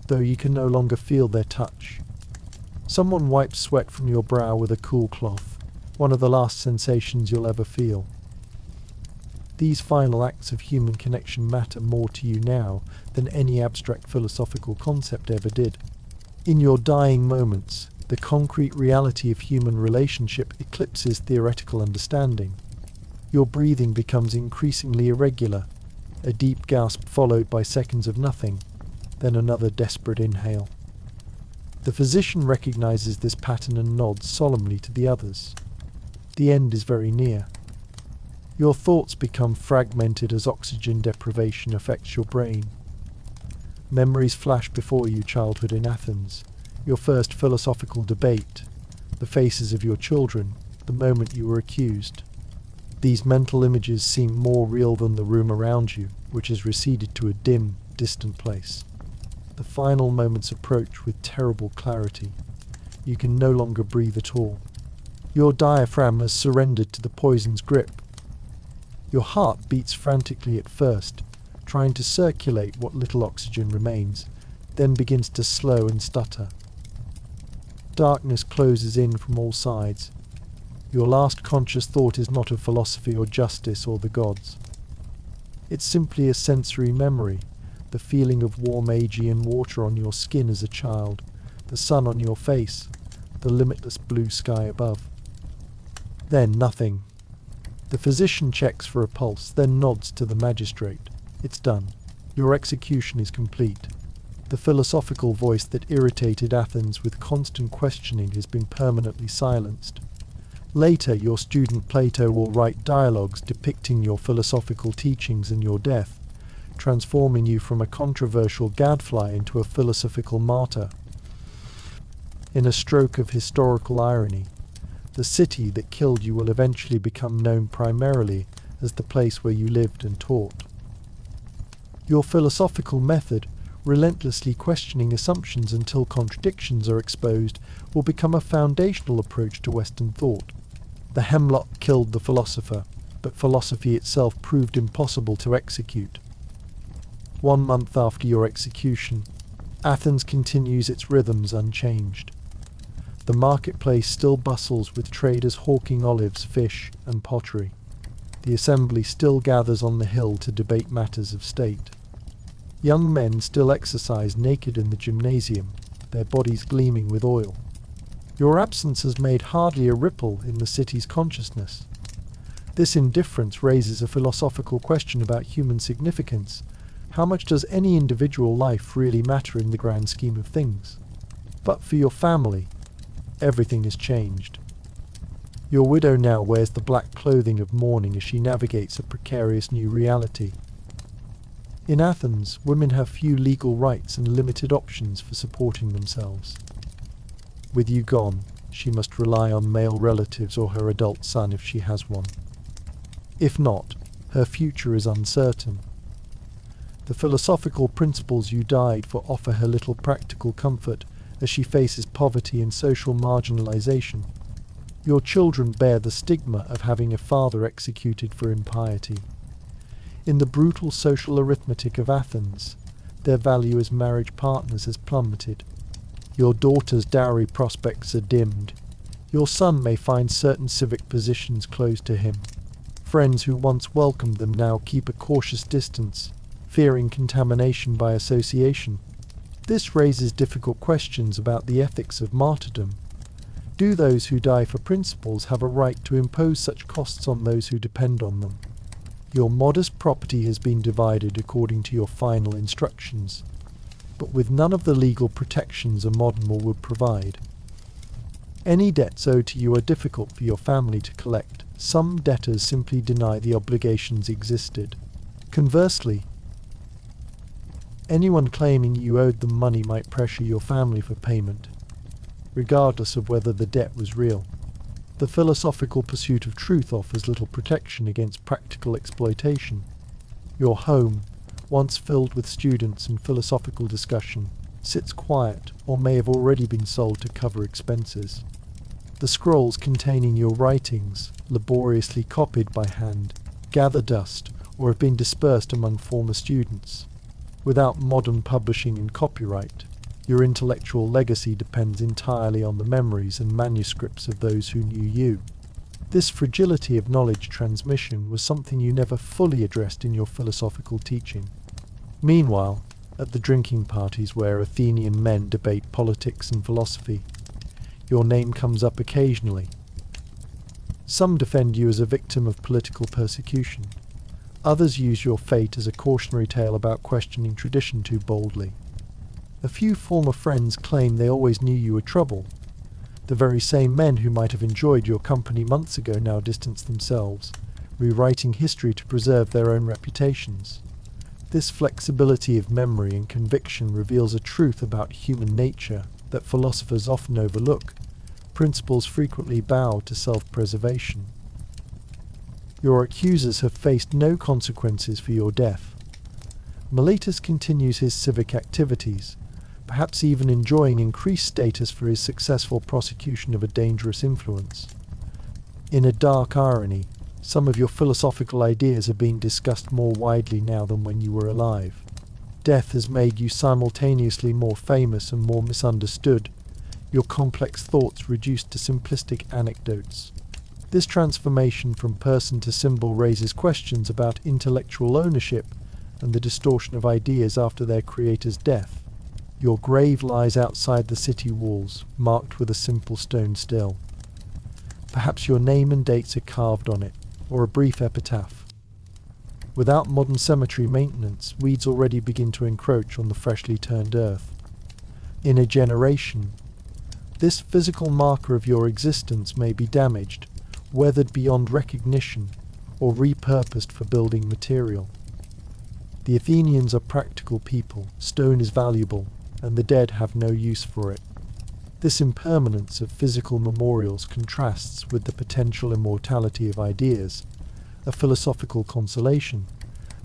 though you can no longer feel their touch. Someone wipes sweat from your brow with a cool cloth, one of the last sensations you'll ever feel. These final acts of human connection matter more to you now than any abstract philosophical concept ever did. In your dying moments, the concrete reality of human relationship eclipses theoretical understanding. Your breathing becomes increasingly irregular, a deep gasp followed by seconds of nothing, then another desperate inhale. The physician recognizes this pattern and nods solemnly to the others. The end is very near. Your thoughts become fragmented as oxygen deprivation affects your brain. Memories flash before you: childhood in Athens, your first philosophical debate, the faces of your children, the moment you were accused. These mental images seem more real than the room around you, which has receded to a dim, distant place. The final moments approach with terrible clarity. You can no longer breathe at all. Your diaphragm has surrendered to the poison's grip. Your heart beats frantically at first, trying to circulate what little oxygen remains, then begins to slow and stutter. Darkness closes in from all sides. Your last conscious thought is not of philosophy or justice or the gods. It's simply a sensory memory, the feeling of warm Aegean water on your skin as a child, the sun on your face, the limitless blue sky above. Then nothing. The physician checks for a pulse, then nods to the magistrate. It's done. Your execution is complete. The philosophical voice that irritated Athens with constant questioning has been permanently silenced. Later, your student Plato will write dialogues depicting your philosophical teachings and your death, transforming you from a controversial gadfly into a philosophical martyr. In a stroke of historical irony, the city that killed you will eventually become known primarily as the place where you lived and taught. Your philosophical method, relentlessly questioning assumptions until contradictions are exposed, will become a foundational approach to Western thought. The hemlock killed the philosopher, but philosophy itself proved impossible to execute. 1 month after your execution, Athens continues its rhythms unchanged. The marketplace still bustles with traders hawking olives, fish, and pottery. The assembly still gathers on the hill to debate matters of state. Young men still exercise naked in the gymnasium, their bodies gleaming with oil. Your absence has made hardly a ripple in the city's consciousness. This indifference raises a philosophical question about human significance. How much does any individual life really matter in the grand scheme of things? But for your family, everything has changed. Your widow now wears the black clothing of mourning as she navigates a precarious new reality. In Athens, women have few legal rights and limited options for supporting themselves. With you gone, she must rely on male relatives or her adult son if she has one. If not, her future is uncertain. The philosophical principles you died for offer her little practical comfort as she faces poverty and social marginalization. Your children bear the stigma of having a father executed for impiety. In the brutal social arithmetic of Athens, their value as marriage partners has plummeted. Your daughter's dowry prospects are dimmed. Your son may find certain civic positions closed to him. Friends who once welcomed them now keep a cautious distance, fearing contamination by association. This raises difficult questions about the ethics of martyrdom. Do those who die for principles have a right to impose such costs on those who depend on them? Your modest property has been divided according to your final instructions, but with none of the legal protections a modern law would provide. Any debts owed to you are difficult for your family to collect. Some debtors simply deny the obligations existed. Conversely, anyone claiming you owed them money might pressure your family for payment, regardless of whether the debt was real. The philosophical pursuit of truth offers little protection against practical exploitation. Your home, once filled with students and philosophical discussion, sits quiet or may have already been sold to cover expenses. The scrolls containing your writings, laboriously copied by hand, gather dust or have been dispersed among former students. Without modern publishing and copyright, your intellectual legacy depends entirely on the memories and manuscripts of those who knew you. This fragility of knowledge transmission was something you never fully addressed in your philosophical teaching. Meanwhile, at the drinking parties where Athenian men debate politics and philosophy, your name comes up occasionally. Some defend you as a victim of political persecution. Others use your fate as a cautionary tale about questioning tradition too boldly. A few former friends claim they always knew you were trouble. The very same men who might have enjoyed your company months ago now distance themselves, rewriting history to preserve their own reputations. This flexibility of memory and conviction reveals a truth about human nature that philosophers often overlook. Principles frequently bow to self-preservation. Your accusers have faced no consequences for your death. Miletus continues his civic activities, perhaps even enjoying increased status for his successful prosecution of a dangerous influence. In a dark irony, some of your philosophical ideas are being discussed more widely now than when you were alive. Death has made you simultaneously more famous and more misunderstood, your complex thoughts reduced to simplistic anecdotes. This transformation from person to symbol raises questions about intellectual ownership and the distortion of ideas after their creator's death. Your grave lies outside the city walls, marked with a simple stone still. Perhaps your name and dates are carved on it, or a brief epitaph. Without modern cemetery maintenance, weeds already begin to encroach on the freshly turned earth. In a generation, this physical marker of your existence may be damaged, weathered beyond recognition, or repurposed for building material. The Athenians are practical people, stone is valuable, and the dead have no use for it. This impermanence of physical memorials contrasts with the potential immortality of ideas, a philosophical consolation.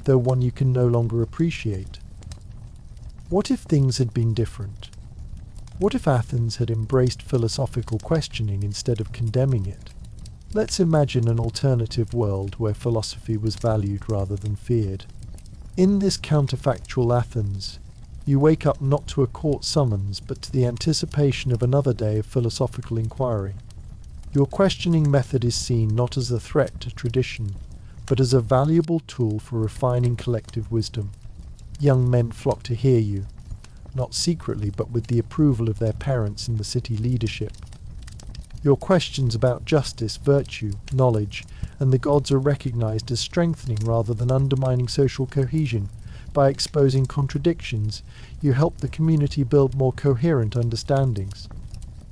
though one you can no longer appreciate. What if things had been different? What if Athens had embraced philosophical questioning instead of condemning it? Let's imagine an alternative world where philosophy was valued rather than feared. In this counterfactual Athens, you wake up not to a court summons, but to the anticipation of another day of philosophical inquiry. Your questioning method is seen not as a threat to tradition, but as a valuable tool for refining collective wisdom. Young men flock to hear you, not secretly but with the approval of their parents and the city leadership. Your questions about justice, virtue, knowledge, and the gods are recognized as strengthening rather than undermining social cohesion. By exposing contradictions, you help the community build more coherent understandings.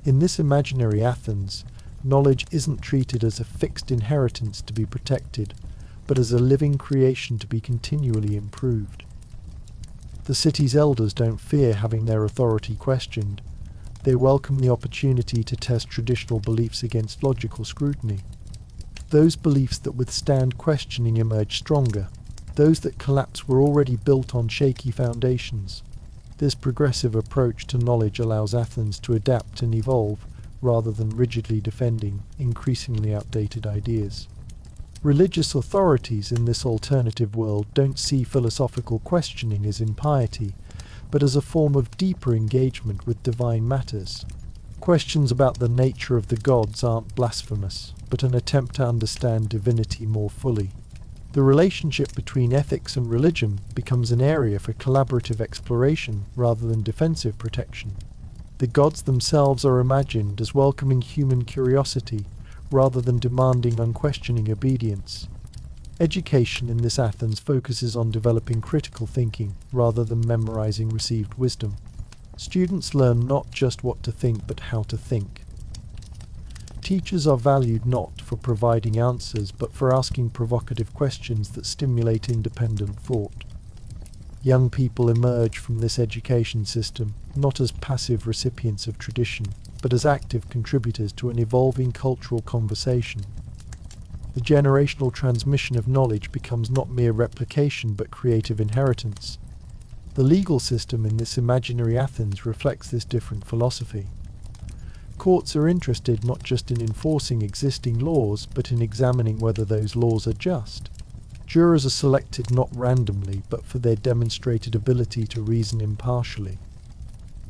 In this imaginary Athens, knowledge isn't treated as a fixed inheritance to be protected, but as a living creation to be continually improved. The city's elders don't fear having their authority questioned. They welcome the opportunity to test traditional beliefs against logical scrutiny. Those beliefs that withstand questioning emerge stronger. Those that collapse were already built on shaky foundations. This progressive approach to knowledge allows Athens to adapt and evolve, rather than rigidly defending increasingly outdated ideas. Religious authorities in this alternative world don't see philosophical questioning as impiety, but as a form of deeper engagement with divine matters. Questions about the nature of the gods aren't blasphemous, but an attempt to understand divinity more fully. The relationship between ethics and religion becomes an area for collaborative exploration rather than defensive protection. The gods themselves are imagined as welcoming human curiosity rather than demanding unquestioning obedience. Education in this Athens focuses on developing critical thinking rather than memorizing received wisdom. Students learn not just what to think but how to think. Teachers are valued not for providing answers but for asking provocative questions that stimulate independent thought. Young people emerge from this education system not as passive recipients of tradition, but as active contributors to an evolving cultural conversation. The generational transmission of knowledge becomes not mere replication but creative inheritance. The legal system in this imaginary Athens reflects this different philosophy. Courts are interested not just in enforcing existing laws, but in examining whether those laws are just. Jurors are selected not randomly, but for their demonstrated ability to reason impartially.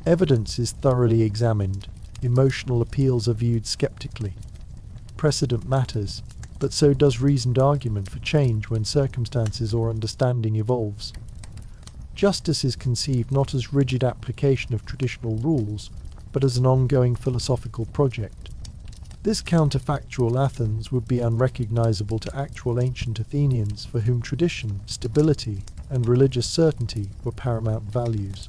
Evidence is thoroughly examined. Emotional appeals are viewed skeptically. Precedent matters, but so does reasoned argument for change when circumstances or understanding evolves. Justice is conceived not as rigid application of traditional rules, but as an ongoing philosophical project. This counterfactual Athens would be unrecognizable to actual ancient Athenians for whom tradition, stability, and religious certainty were paramount values.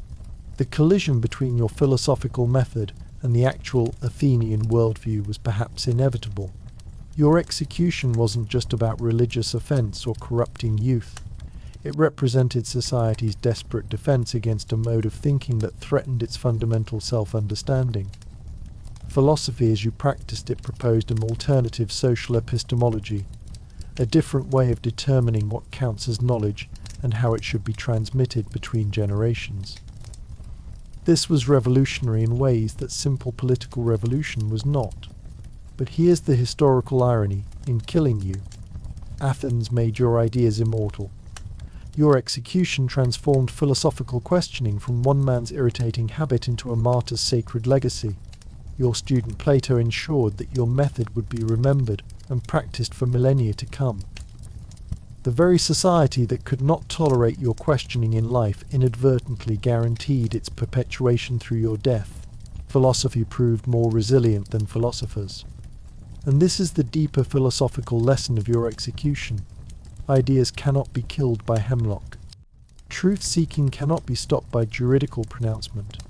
The collision between your philosophical method and the actual Athenian worldview was perhaps inevitable. Your execution wasn't just about religious offense or corrupting youth. It represented society's desperate defense against a mode of thinking that threatened its fundamental self-understanding. Philosophy as you practiced it proposed an alternative social epistemology, a different way of determining what counts as knowledge and how it should be transmitted between generations. This was revolutionary in ways that simple political revolution was not. But here's the historical irony: in killing you, Athens made your ideas immortal. Your execution transformed philosophical questioning from one man's irritating habit into a martyr's sacred legacy. Your student Plato ensured that your method would be remembered and practiced for millennia to come. The very society that could not tolerate your questioning in life inadvertently guaranteed its perpetuation through your death. Philosophy proved more resilient than philosophers. And this is the deeper philosophical lesson of your execution. Ideas cannot be killed by hemlock. Truth-seeking cannot be stopped by juridical pronouncement.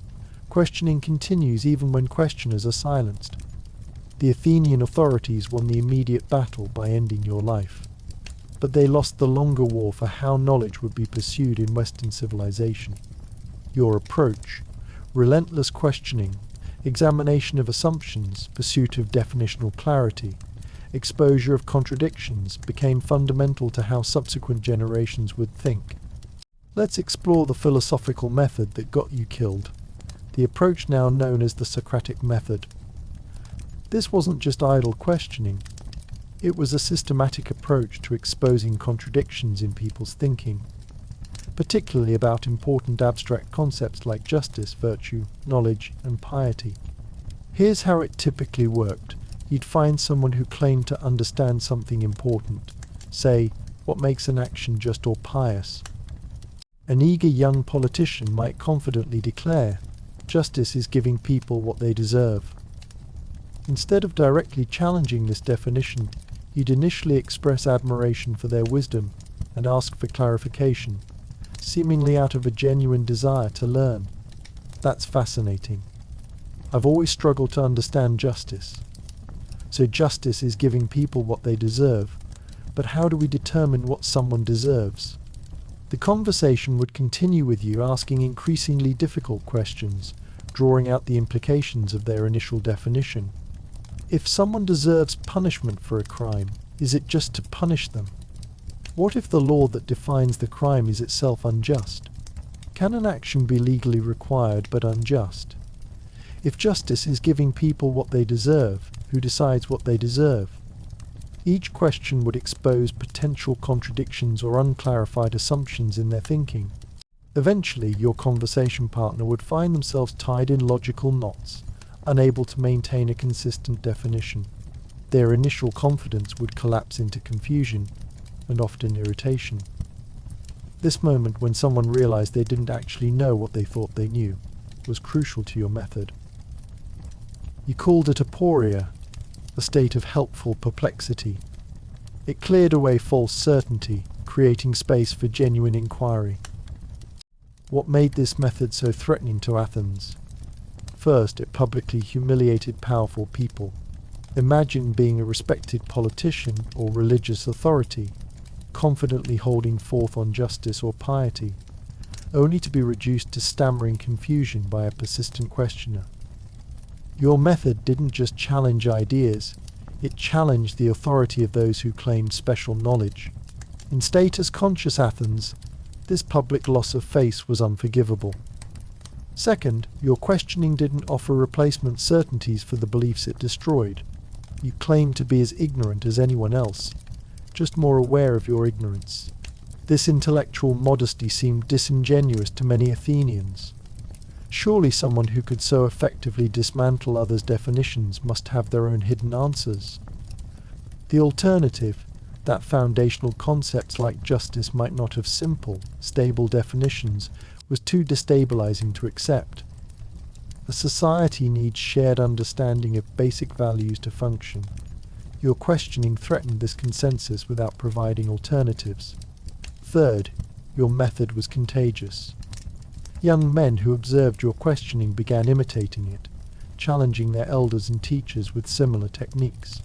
Questioning continues even when questioners are silenced. The Athenian authorities won the immediate battle by ending your life. But they lost the longer war for how knowledge would be pursued in Western civilization. Your approach, relentless questioning, examination of assumptions, pursuit of definitional clarity, exposure of contradictions became fundamental to how subsequent generations would think. Let's explore the philosophical method that got you killed, the approach now known as the Socratic method. This wasn't just idle questioning. It was a systematic approach to exposing contradictions in people's thinking, particularly about important abstract concepts like justice, virtue, knowledge, and piety. Here's how it typically worked. You'd find someone who claimed to understand something important, say, what makes an action just or pious. An eager young politician might confidently declare, justice is giving people what they deserve. Instead of directly challenging this definition, you'd initially express admiration for their wisdom and ask for clarification, seemingly out of a genuine desire to learn. That's fascinating. I've always struggled to understand justice. So justice is giving people what they deserve, but how do we determine what someone deserves? The conversation would continue with you asking increasingly difficult questions, drawing out the implications of their initial definition. If someone deserves punishment for a crime, is it just to punish them? What if the law that defines the crime is itself unjust? Can an action be legally required but unjust? If justice is giving people what they deserve, who decides what they deserve? Each question would expose potential contradictions or unclarified assumptions in their thinking. Eventually, your conversation partner would find themselves tied in logical knots, unable to maintain a consistent definition. Their initial confidence would collapse into confusion, and often irritation. This moment when someone realized they didn't actually know what they thought they knew was crucial to your method. You called it aporia, a state of helpful perplexity. It cleared away false certainty, creating space for genuine inquiry. What made this method so threatening to Athens? First, it publicly humiliated powerful people. Imagine being a respected politician or religious authority, confidently holding forth on justice or piety, only to be reduced to stammering confusion by a persistent questioner. Your method didn't just challenge ideas, it challenged the authority of those who claimed special knowledge. In status-conscious Athens, this public loss of face was unforgivable. Second, your questioning didn't offer replacement certainties for the beliefs it destroyed. You claimed to be as ignorant as anyone else, just more aware of your ignorance. This intellectual modesty seemed disingenuous to many Athenians. Surely someone who could so effectively dismantle others' definitions must have their own hidden answers. The alternative, that foundational concepts like justice might not have simple, stable definitions, was too destabilizing to accept. A society needs shared understanding of basic values to function. Your questioning threatened this consensus without providing alternatives. Third, your method was contagious. Young men who observed your questioning began imitating it, challenging their elders and teachers with similar techniques.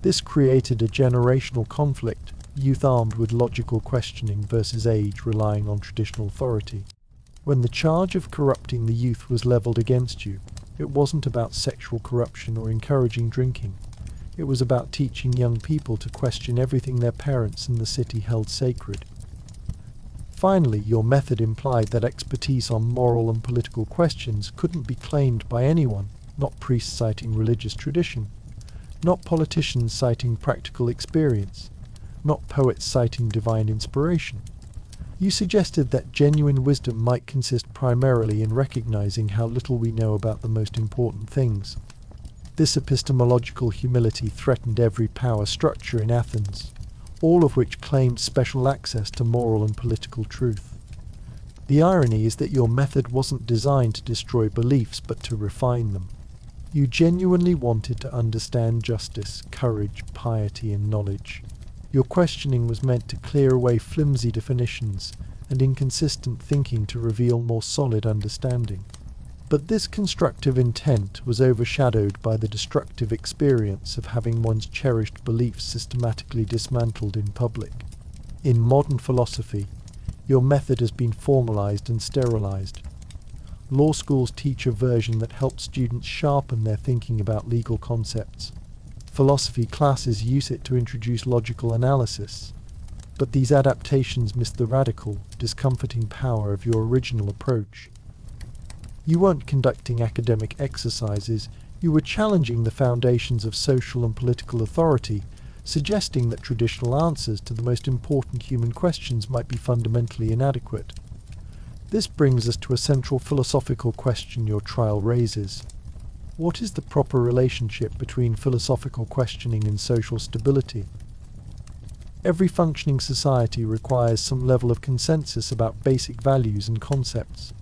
This created a generational conflict, youth armed with logical questioning versus age relying on traditional authority. When the charge of corrupting the youth was leveled against you, it wasn't about sexual corruption or encouraging drinking. It was about teaching young people to question everything their parents and the city held sacred. Finally, your method implied that expertise on moral and political questions couldn't be claimed by anyone, not priests citing religious tradition, not politicians citing practical experience, not poets citing divine inspiration. You suggested that genuine wisdom might consist primarily in recognizing how little we know about the most important things. This epistemological humility threatened every power structure in Athens, all of which claimed special access to moral and political truth. The irony is that your method wasn't designed to destroy beliefs, but to refine them. You genuinely wanted to understand justice, courage, piety, and knowledge. Your questioning was meant to clear away flimsy definitions and inconsistent thinking to reveal more solid understanding. But this constructive intent was overshadowed by the destructive experience of having one's cherished beliefs systematically dismantled in public. In modern philosophy, your method has been formalized and sterilized. Law schools teach a version that helps students sharpen their thinking about legal concepts. Philosophy classes use it to introduce logical analysis, but these adaptations miss the radical, discomforting power of your original approach. You weren't conducting academic exercises, you were challenging the foundations of social and political authority, suggesting that traditional answers to the most important human questions might be fundamentally inadequate. This brings us to a central philosophical question your trial raises. What is the proper relationship between philosophical questioning and social stability? Every functioning society requires some level of consensus about basic values and concepts.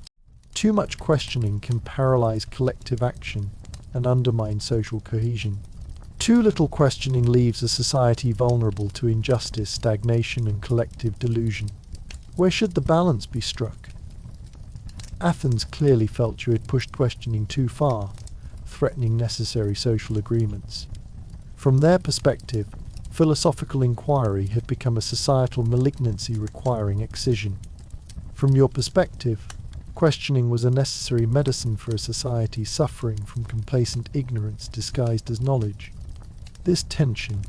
Too much questioning can paralyze collective action and undermine social cohesion. Too little questioning leaves a society vulnerable to injustice, stagnation, and collective delusion. Where should the balance be struck? Athens clearly felt you had pushed questioning too far, threatening necessary social agreements. From their perspective, philosophical inquiry had become a societal malignancy requiring excision. From your perspective, questioning was a necessary medicine for a society suffering from complacent ignorance disguised as knowledge. This tension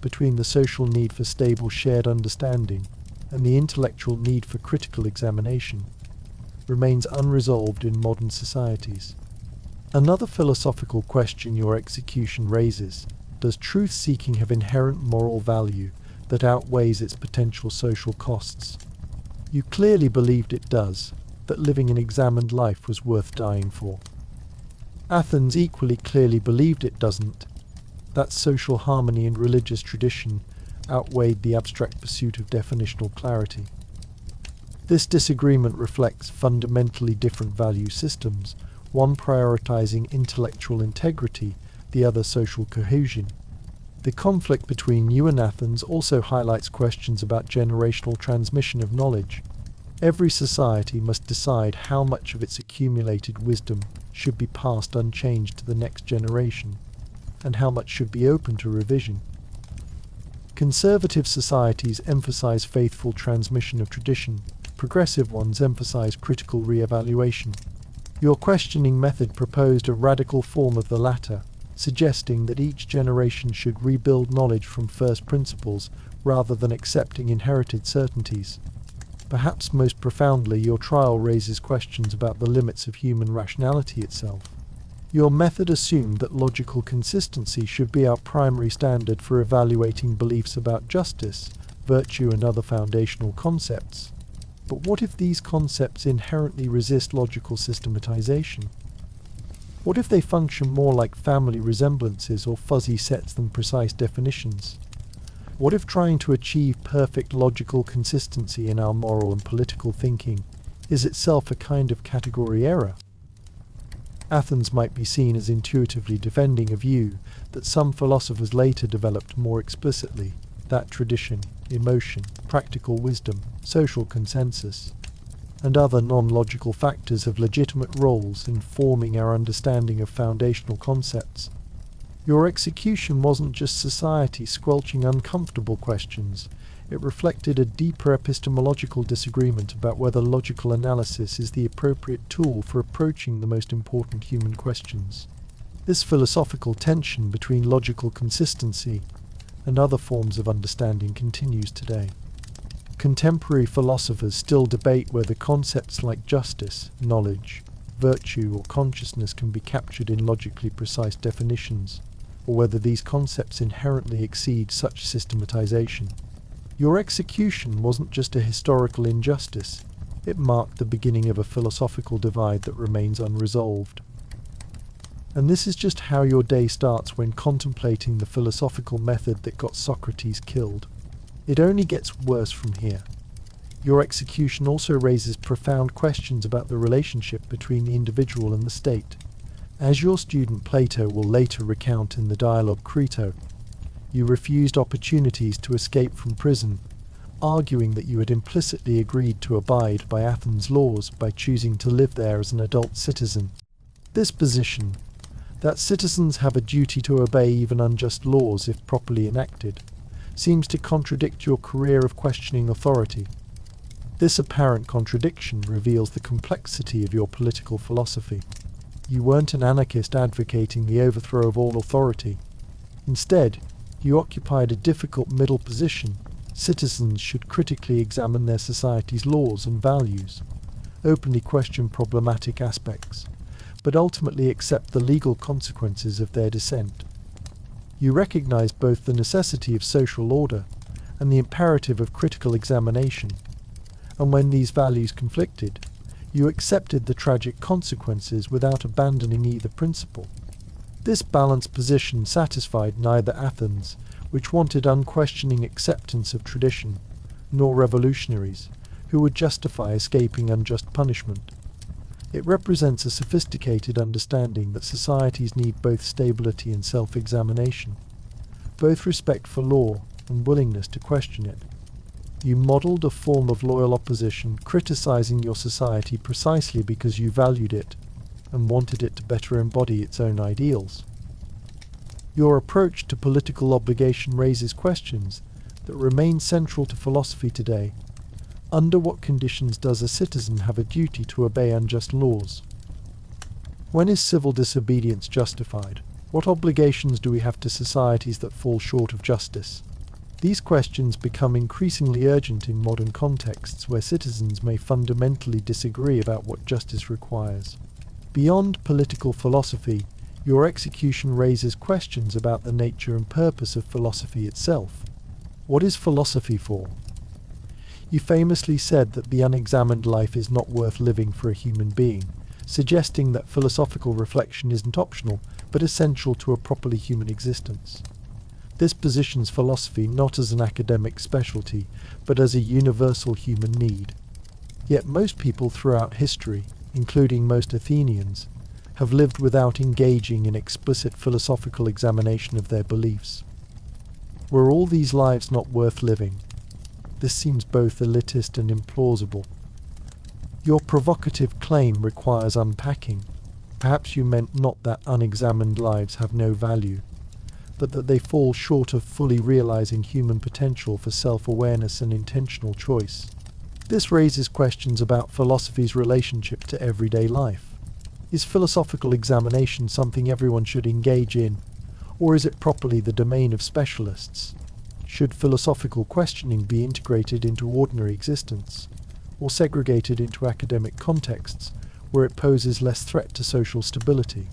between the social need for stable shared understanding and the intellectual need for critical examination remains unresolved in modern societies. Another philosophical question your execution raises: does truth-seeking have inherent moral value that outweighs its potential social costs? You clearly believed it does, that living an examined life was worth dying for. Athens equally clearly believed it doesn't, that social harmony and religious tradition outweighed the abstract pursuit of definitional clarity. This disagreement reflects fundamentally different value systems, one prioritizing intellectual integrity, the other social cohesion. The conflict between you and Athens also highlights questions about generational transmission of knowledge. Every society must decide how much of its accumulated wisdom should be passed unchanged to the next generation, and how much should be open to revision. Conservative societies emphasize faithful transmission of tradition. Progressive ones emphasize critical re-evaluation. Your questioning method proposed a radical form of the latter, suggesting that each generation should rebuild knowledge from first principles rather than accepting inherited certainties. Perhaps most profoundly, your trial raises questions about the limits of human rationality itself. Your method assumed that logical consistency should be our primary standard for evaluating beliefs about justice, virtue, and other foundational concepts. But what if these concepts inherently resist logical systematization? What if they function more like family resemblances or fuzzy sets than precise definitions? What if trying to achieve perfect logical consistency in our moral and political thinking is itself a kind of category error? Athens might be seen as intuitively defending a view that some philosophers later developed more explicitly, that tradition, emotion, practical wisdom, social consensus, and other non-logical factors have legitimate roles in forming our understanding of foundational concepts. Your execution wasn't just society squelching uncomfortable questions, it reflected a deeper epistemological disagreement about whether logical analysis is the appropriate tool for approaching the most important human questions. This philosophical tension between logical consistency and other forms of understanding continues today. Contemporary philosophers still debate whether concepts like justice, knowledge, virtue, or consciousness can be captured in logically precise definitions, or whether these concepts inherently exceed such systematization. Your execution wasn't just a historical injustice, it marked the beginning of a philosophical divide that remains unresolved. And this is just how your day starts when contemplating the philosophical method that got Socrates killed. It only gets worse from here. Your execution also raises profound questions about the relationship between the individual and the state. As your student Plato will later recount in the dialogue Crito, you refused opportunities to escape from prison, arguing that you had implicitly agreed to abide by Athens' laws by choosing to live there as an adult citizen. This position, that citizens have a duty to obey even unjust laws if properly enacted, seems to contradict your career of questioning authority. This apparent contradiction reveals the complexity of your political philosophy. You weren't an anarchist advocating the overthrow of all authority. Instead, you occupied a difficult middle position. Citizens should critically examine their society's laws and values, openly question problematic aspects, but ultimately accept the legal consequences of their dissent. You recognized both the necessity of social order and the imperative of critical examination, and when these values conflicted, you accepted the tragic consequences without abandoning either principle. This balanced position satisfied neither Athens, which wanted unquestioning acceptance of tradition, nor revolutionaries, who would justify escaping unjust punishment. It represents a sophisticated understanding that societies need both stability and self-examination, both respect for law and willingness to question it. You modelled a form of loyal opposition, criticizing your society precisely because you valued it and wanted it to better embody its own ideals. Your approach to political obligation raises questions that remain central to philosophy today. Under what conditions does a citizen have a duty to obey unjust laws? When is civil disobedience justified? What obligations do we have to societies that fall short of justice? These questions become increasingly urgent in modern contexts where citizens may fundamentally disagree about what justice requires. Beyond political philosophy, your execution raises questions about the nature and purpose of philosophy itself. What is philosophy for? You famously said that the unexamined life is not worth living for a human being, suggesting that philosophical reflection isn't optional, but essential to a properly human existence. This positions philosophy not as an academic specialty, but as a universal human need. Yet most people throughout history, including most Athenians, have lived without engaging in explicit philosophical examination of their beliefs. Were all these lives not worth living? This seems both elitist and implausible. Your provocative claim requires unpacking. Perhaps you meant not that unexamined lives have no value, but that they fall short of fully realizing human potential for self-awareness and intentional choice. This raises questions about philosophy's relationship to everyday life. Is philosophical examination something everyone should engage in, or is it properly the domain of specialists? Should philosophical questioning be integrated into ordinary existence, or segregated into academic contexts where it poses less threat to social stability?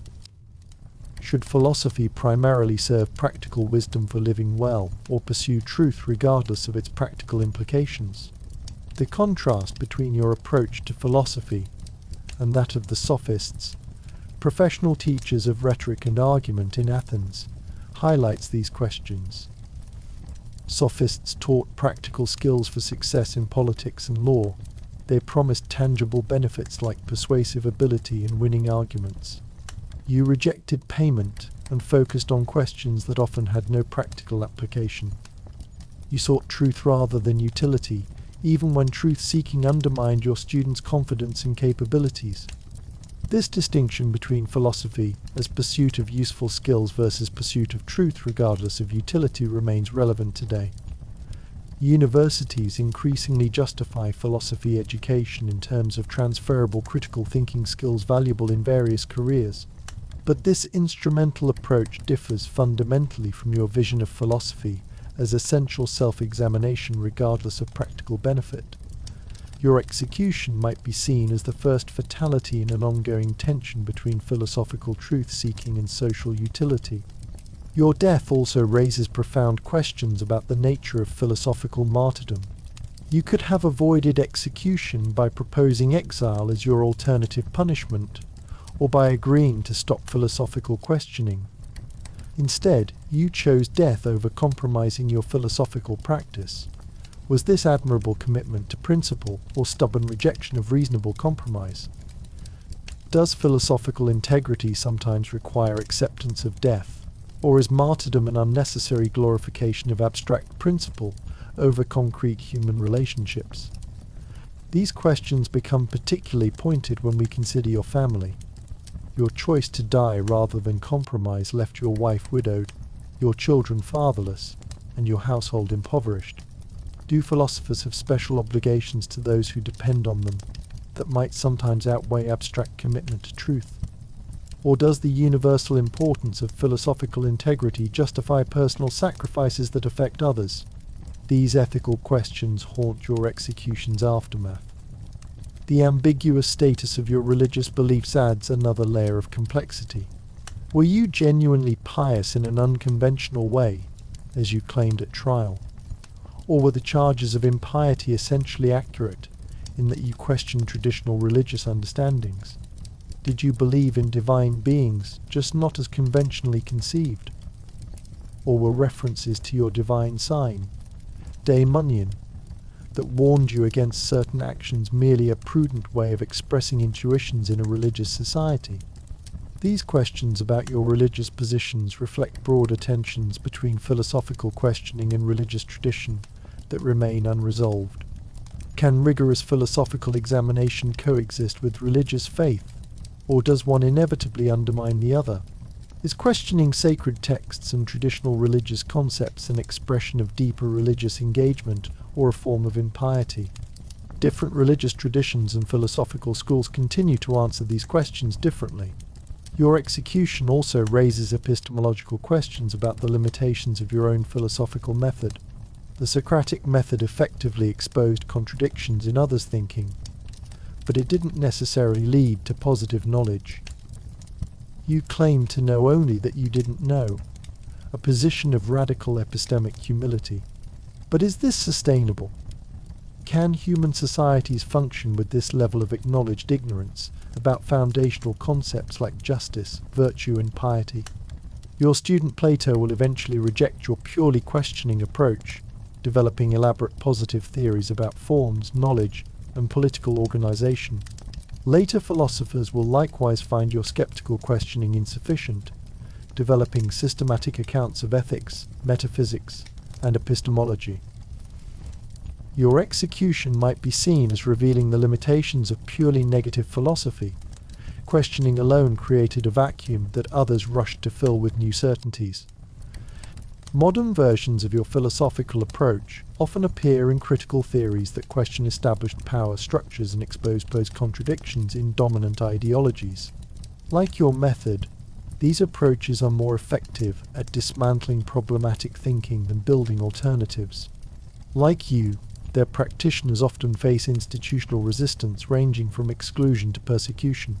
Should philosophy primarily serve practical wisdom for living well, or pursue truth regardless of its practical implications? The contrast between your approach to philosophy and that of the sophists, professional teachers of rhetoric and argument in Athens, highlights these questions. Sophists taught practical skills for success in politics and law. They promised tangible benefits like persuasive ability and winning arguments. You rejected payment and focused on questions that often had no practical application. You sought truth rather than utility, even when truth-seeking undermined your students' confidence and capabilities. This distinction between philosophy as pursuit of useful skills versus pursuit of truth regardless of utility remains relevant today. Universities increasingly justify philosophy education in terms of transferable critical thinking skills valuable in various careers. But this instrumental approach differs fundamentally from your vision of philosophy as essential self-examination regardless of practical benefit. Your execution might be seen as the first fatality in an ongoing tension between philosophical truth-seeking and social utility. Your death also raises profound questions about the nature of philosophical martyrdom. You could have avoided execution by proposing exile as your alternative punishment, or by agreeing to stop philosophical questioning. Instead, you chose death over compromising your philosophical practice. Was this admirable commitment to principle or stubborn rejection of reasonable compromise? Does philosophical integrity sometimes require acceptance of death, or is martyrdom an unnecessary glorification of abstract principle over concrete human relationships? These questions become particularly pointed when we consider your family. Your choice to die rather than compromise left your wife widowed, your children fatherless, and your household impoverished. Do philosophers have special obligations to those who depend on them that might sometimes outweigh abstract commitment to truth? Or does the universal importance of philosophical integrity justify personal sacrifices that affect others? These ethical questions haunt your execution's aftermath. The ambiguous status of your religious beliefs adds another layer of complexity. Were you genuinely pious in an unconventional way, as you claimed at trial? Or were the charges of impiety essentially accurate, in that you questioned traditional religious understandings? Did you believe in divine beings, just not as conventionally conceived? Or were references to your divine sign, daemonion, that warned you against certain actions merely a prudent way of expressing intuitions in a religious society? These questions about your religious positions reflect broader tensions between philosophical questioning and religious tradition that remain unresolved. Can rigorous philosophical examination coexist with religious faith, or does one inevitably undermine the other? Is questioning sacred texts and traditional religious concepts an expression of deeper religious engagement or a form of impiety? Different religious traditions and philosophical schools continue to answer these questions differently. Your execution also raises epistemological questions about the limitations of your own philosophical method. The Socratic method effectively exposed contradictions in others' thinking, but it didn't necessarily lead to positive knowledge. You claim to know only that you didn't know, a position of radical epistemic humility. But is this sustainable? Can human societies function with this level of acknowledged ignorance about foundational concepts like justice, virtue, and piety? Your student Plato will eventually reject your purely questioning approach, developing elaborate positive theories about forms, knowledge, and political organization. Later philosophers will likewise find your skeptical questioning insufficient, developing systematic accounts of ethics, metaphysics, and epistemology. Your execution might be seen as revealing the limitations of purely negative philosophy. Questioning alone created a vacuum that others rushed to fill with new certainties. Modern versions of your philosophical approach often appear in critical theories that question established power structures and expose contradictions in dominant ideologies. Like your method, these approaches are more effective at dismantling problematic thinking than building alternatives. Like you, their practitioners often face institutional resistance ranging from exclusion to persecution.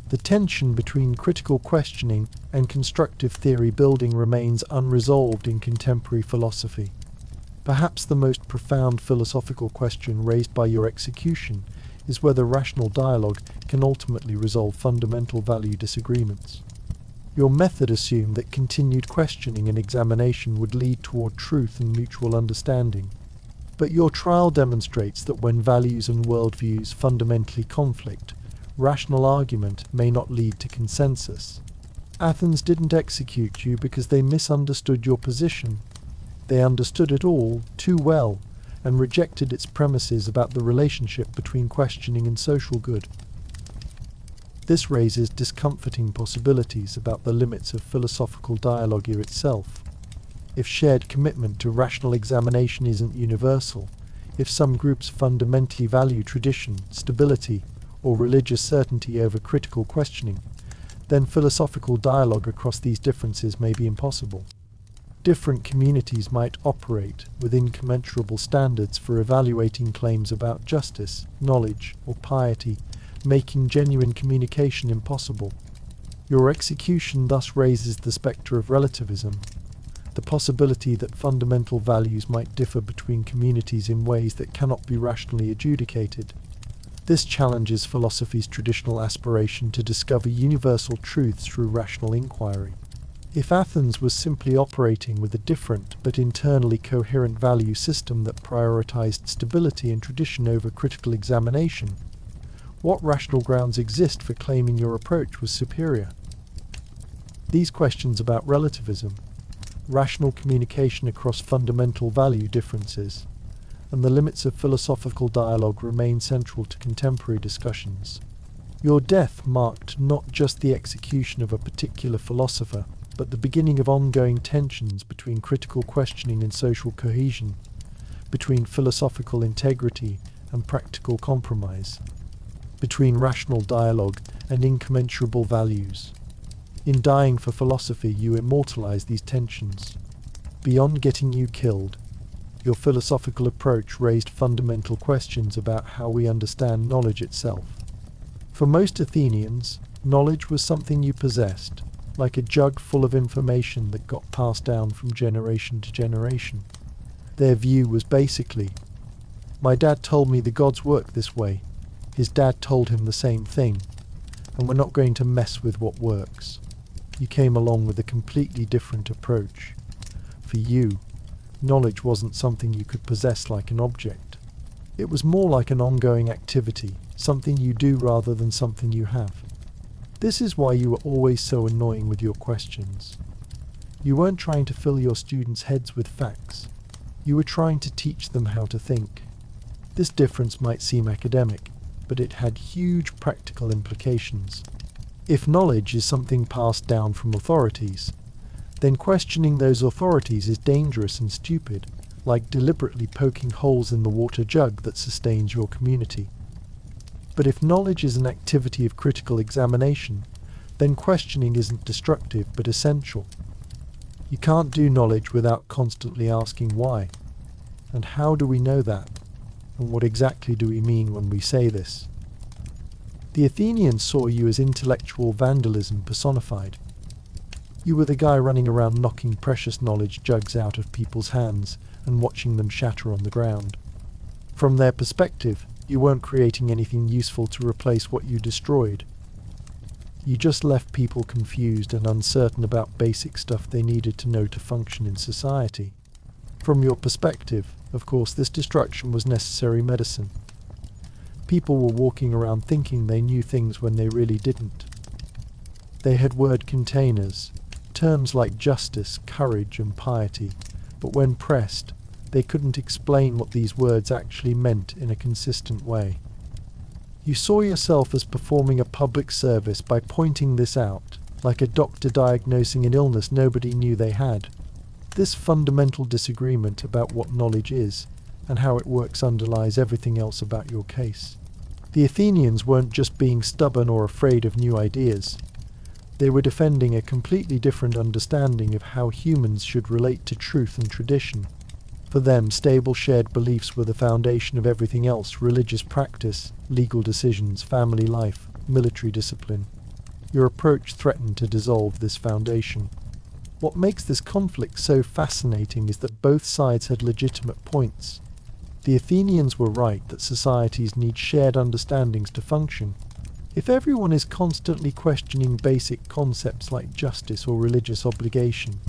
The tension between critical questioning and constructive theory building remains unresolved in contemporary philosophy. Perhaps the most profound philosophical question raised by your execution is whether rational dialogue can ultimately resolve fundamental value disagreements. Your method assumed that continued questioning and examination would lead toward truth and mutual understanding. But your trial demonstrates that when values and worldviews fundamentally conflict, rational argument may not lead to consensus. Athens didn't execute you because they misunderstood your position. They understood it all too well and rejected its premises about the relationship between questioning and social good. This raises discomforting possibilities about the limits of philosophical dialogue itself. If shared commitment to rational examination isn't universal, if some groups fundamentally value tradition, stability, or religious certainty over critical questioning, then philosophical dialogue across these differences may be impossible. Different communities might operate with incommensurable standards for evaluating claims about justice, knowledge, or piety, making genuine communication impossible. Your execution thus raises the spectre of relativism, the possibility that fundamental values might differ between communities in ways that cannot be rationally adjudicated. This challenges philosophy's traditional aspiration to discover universal truths through rational inquiry. If Athens was simply operating with a different but internally coherent value system that prioritized stability and tradition over critical examination, what rational grounds exist for claiming your approach was superior? These questions about relativism, rational communication across fundamental value differences, and the limits of philosophical dialogue remain central to contemporary discussions. Your death marked not just the execution of a particular philosopher, but the beginning of ongoing tensions between critical questioning and social cohesion, between philosophical integrity and practical compromise, between rational dialogue and incommensurable values. In dying for philosophy, you immortalize these tensions. Beyond getting you killed, your philosophical approach raised fundamental questions about how we understand knowledge itself. For most Athenians, knowledge was something you possessed, like a jug full of information that got passed down from generation to generation. Their view was basically, my dad told me the gods work this way, his dad told him the same thing, and we're not going to mess with what works. You came along with a completely different approach. For you, knowledge wasn't something you could possess like an object. It was more like an ongoing activity, something you do rather than something you have. This is why you were always so annoying with your questions. You weren't trying to fill your students' heads with facts. You were trying to teach them how to think. This difference might seem academic, but it had huge practical implications. If knowledge is something passed down from authorities, then questioning those authorities is dangerous and stupid, like deliberately poking holes in the water jug that sustains your community. But if knowledge is an activity of critical examination, then questioning isn't destructive but essential. You can't do knowledge without constantly asking why. And how do we know that? And what exactly do we mean when we say this? The Athenians saw you as intellectual vandalism personified. You were the guy running around knocking precious knowledge jugs out of people's hands and watching them shatter on the ground. From their perspective, you weren't creating anything useful to replace what you destroyed. You just left people confused and uncertain about basic stuff they needed to know to function in society. From your perspective, of course, this destruction was necessary medicine. People were walking around thinking they knew things when they really didn't. They had word containers, terms like justice, courage, and piety, but when pressed, they couldn't explain what these words actually meant in a consistent way. You saw yourself as performing a public service by pointing this out, like a doctor diagnosing an illness nobody knew they had. This fundamental disagreement about what knowledge is and how it works underlies everything else about your case. The Athenians weren't just being stubborn or afraid of new ideas. They were defending a completely different understanding of how humans should relate to truth and tradition. For them, stable shared beliefs were the foundation of everything else: religious practice, legal decisions, family life, military discipline. Your approach threatened to dissolve this foundation. What makes this conflict so fascinating is that both sides had legitimate points. The Athenians were right that societies need shared understandings to function. If everyone is constantly questioning basic concepts like justice or religious obligation,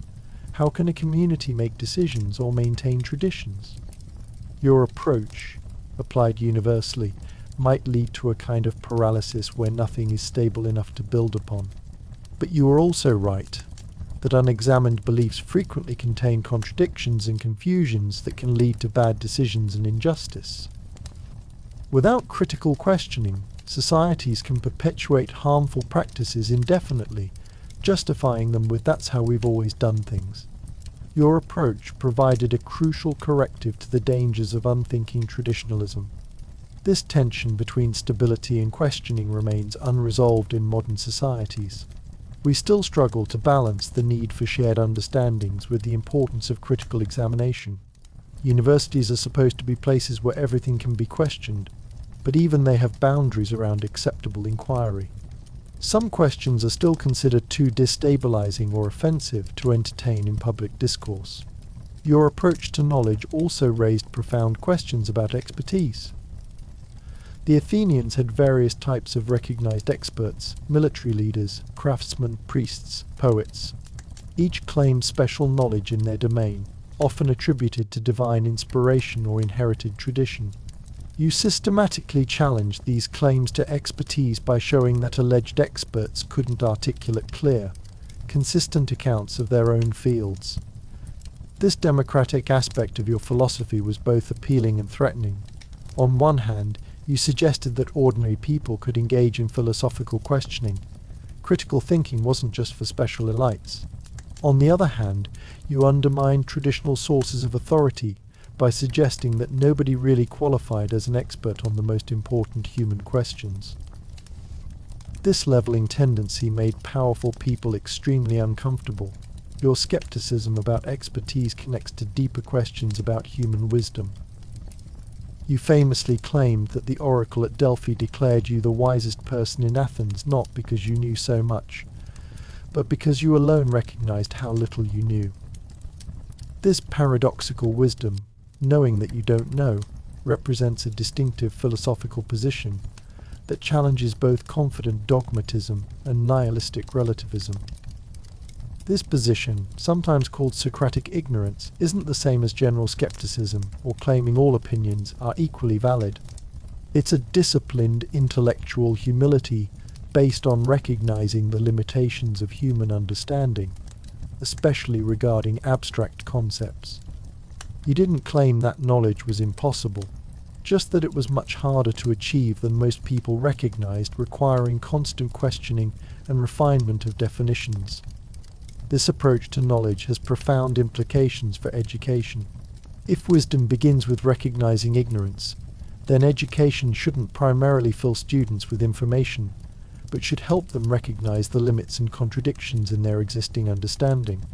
how can a community make decisions or maintain traditions? Your approach, applied universally, might lead to a kind of paralysis where nothing is stable enough to build upon. But you are also right that unexamined beliefs frequently contain contradictions and confusions that can lead to bad decisions and injustice. Without critical questioning, societies can perpetuate harmful practices indefinitely, justifying them with "that's how we've always done things." Your approach provided a crucial corrective to the dangers of unthinking traditionalism. This tension between stability and questioning remains unresolved in modern societies. We still struggle to balance the need for shared understandings with the importance of critical examination. Universities are supposed to be places where everything can be questioned, but even they have boundaries around acceptable inquiry. Some questions are still considered too destabilizing or offensive to entertain in public discourse. Your approach to knowledge also raised profound questions about expertise. The Athenians had various types of recognized experts: military leaders, craftsmen, priests, poets. Each claimed special knowledge in their domain, often attributed to divine inspiration or inherited tradition. You systematically challenged these claims to expertise by showing that alleged experts couldn't articulate clear, consistent accounts of their own fields. This democratic aspect of your philosophy was both appealing and threatening. On one hand, you suggested that ordinary people could engage in philosophical questioning. Critical thinking wasn't just for special elites. On the other hand, you undermined traditional sources of authority by suggesting that nobody really qualified as an expert on the most important human questions. This leveling tendency made powerful people extremely uncomfortable. Your skepticism about expertise connects to deeper questions about human wisdom. You famously claimed that the oracle at Delphi declared you the wisest person in Athens not because you knew so much, but because you alone recognized how little you knew. This paradoxical wisdom, knowing that you don't know, represents a distinctive philosophical position that challenges both confident dogmatism and nihilistic relativism. This position, sometimes called Socratic ignorance, isn't the same as general skepticism or claiming all opinions are equally valid. It's a disciplined intellectual humility based on recognizing the limitations of human understanding, especially regarding abstract concepts. You didn't claim that knowledge was impossible, just that it was much harder to achieve than most people recognized, requiring constant questioning and refinement of definitions. This approach to knowledge has profound implications for education. If wisdom begins with recognizing ignorance, then education shouldn't primarily fill students with information, but should help them recognize the limits and contradictions in their existing understanding.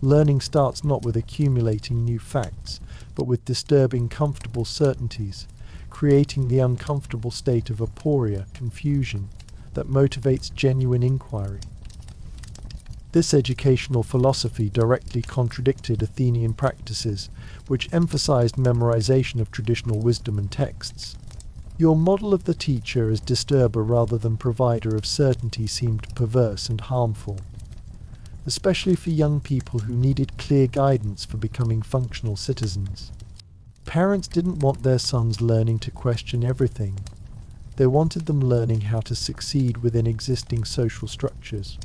Learning starts not with accumulating new facts, but with disturbing comfortable certainties, creating the uncomfortable state of aporia, confusion, that motivates genuine inquiry. This educational philosophy directly contradicted Athenian practices, which emphasized memorization of traditional wisdom and texts. Your model of the teacher as disturber rather than provider of certainty seemed perverse and harmful, especially for young people who needed clear guidance for becoming functional citizens. Parents didn't want their sons learning to question everything. They wanted them learning how to succeed within existing social structures.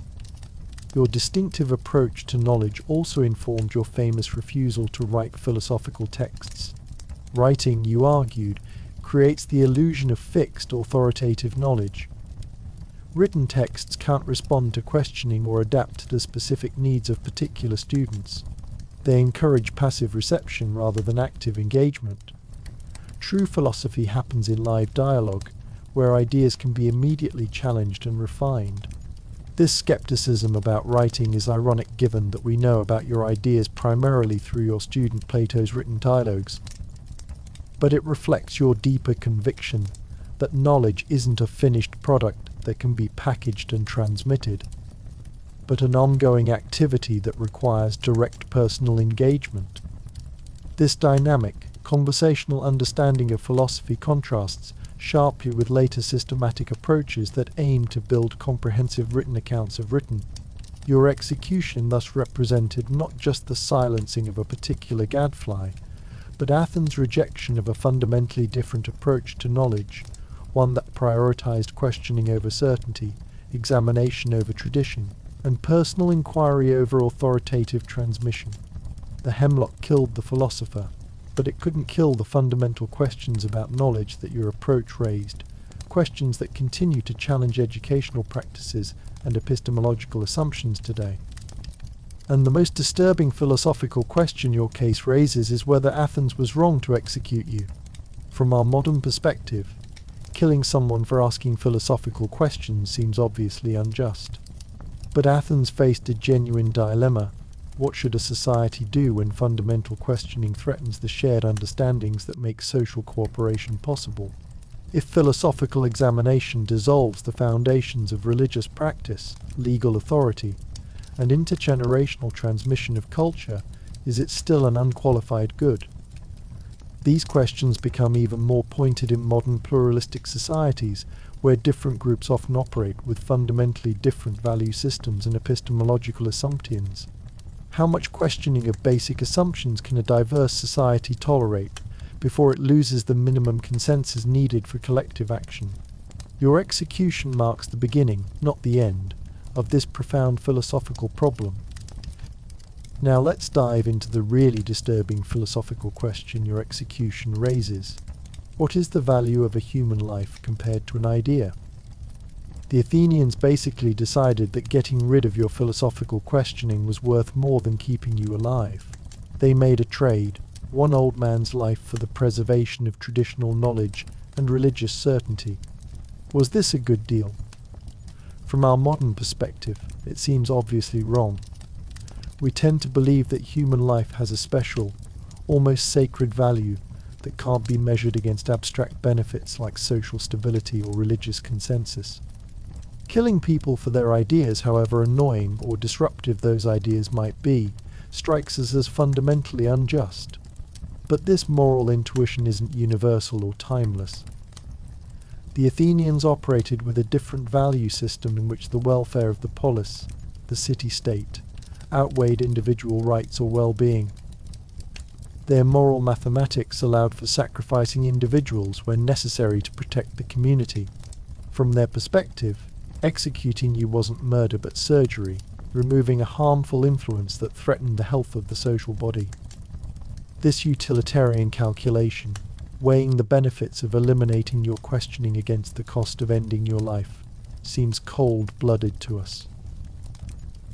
Your distinctive approach to knowledge also informed your famous refusal to write philosophical texts. Writing, you argued, creates the illusion of fixed, authoritative knowledge. Written texts can't respond to questioning or adapt to the specific needs of particular students. They encourage passive reception rather than active engagement. True philosophy happens in live dialogue, where ideas can be immediately challenged and refined. This skepticism about writing is ironic given that we know about your ideas primarily through your student Plato's written dialogues. But it reflects your deeper conviction that knowledge isn't a finished product that can be packaged and transmitted, but an ongoing activity that requires direct personal engagement. This dynamic, conversational understanding of philosophy contrasts sharply with later systematic approaches that aim to build comprehensive written accounts of written. Your execution thus represented not just the silencing of a particular gadfly, but Athens' rejection of a fundamentally different approach to knowledge, one that prioritized questioning over certainty, examination over tradition, and personal inquiry over authoritative transmission. The hemlock killed the philosopher, but it couldn't kill the fundamental questions about knowledge that your approach raised, questions that continue to challenge educational practices and epistemological assumptions today. And the most disturbing philosophical question your case raises is whether Athens was wrong to execute you. From our modern perspective, killing someone for asking philosophical questions seems obviously unjust. But Athens faced a genuine dilemma. What should a society do when fundamental questioning threatens the shared understandings that make social cooperation possible? If philosophical examination dissolves the foundations of religious practice, legal authority, and intergenerational transmission of culture, is it still an unqualified good? These questions become even more pointed in modern pluralistic societies, where different groups often operate with fundamentally different value systems and epistemological assumptions. How much questioning of basic assumptions can a diverse society tolerate before it loses the minimum consensus needed for collective action? Your execution marks the beginning, not the end, of this profound philosophical problem. Now let's dive into the really disturbing philosophical question your execution raises. What is the value of a human life compared to an idea? The Athenians basically decided that getting rid of your philosophical questioning was worth more than keeping you alive. They made a trade, one old man's life for the preservation of traditional knowledge and religious certainty. Was this a good deal? From our modern perspective, it seems obviously wrong. We tend to believe that human life has a special, almost sacred value that can't be measured against abstract benefits like social stability or religious consensus. Killing people for their ideas, however annoying or disruptive those ideas might be, strikes us as fundamentally unjust. But this moral intuition isn't universal or timeless. The Athenians operated with a different value system in which the welfare of the polis, the city-state, outweighed individual rights or well-being. Their moral mathematics allowed for sacrificing individuals when necessary to protect the community. From their perspective, executing you wasn't murder but surgery, removing a harmful influence that threatened the health of the social body. This utilitarian calculation, weighing the benefits of eliminating your questioning against the cost of ending your life, seems cold-blooded to us.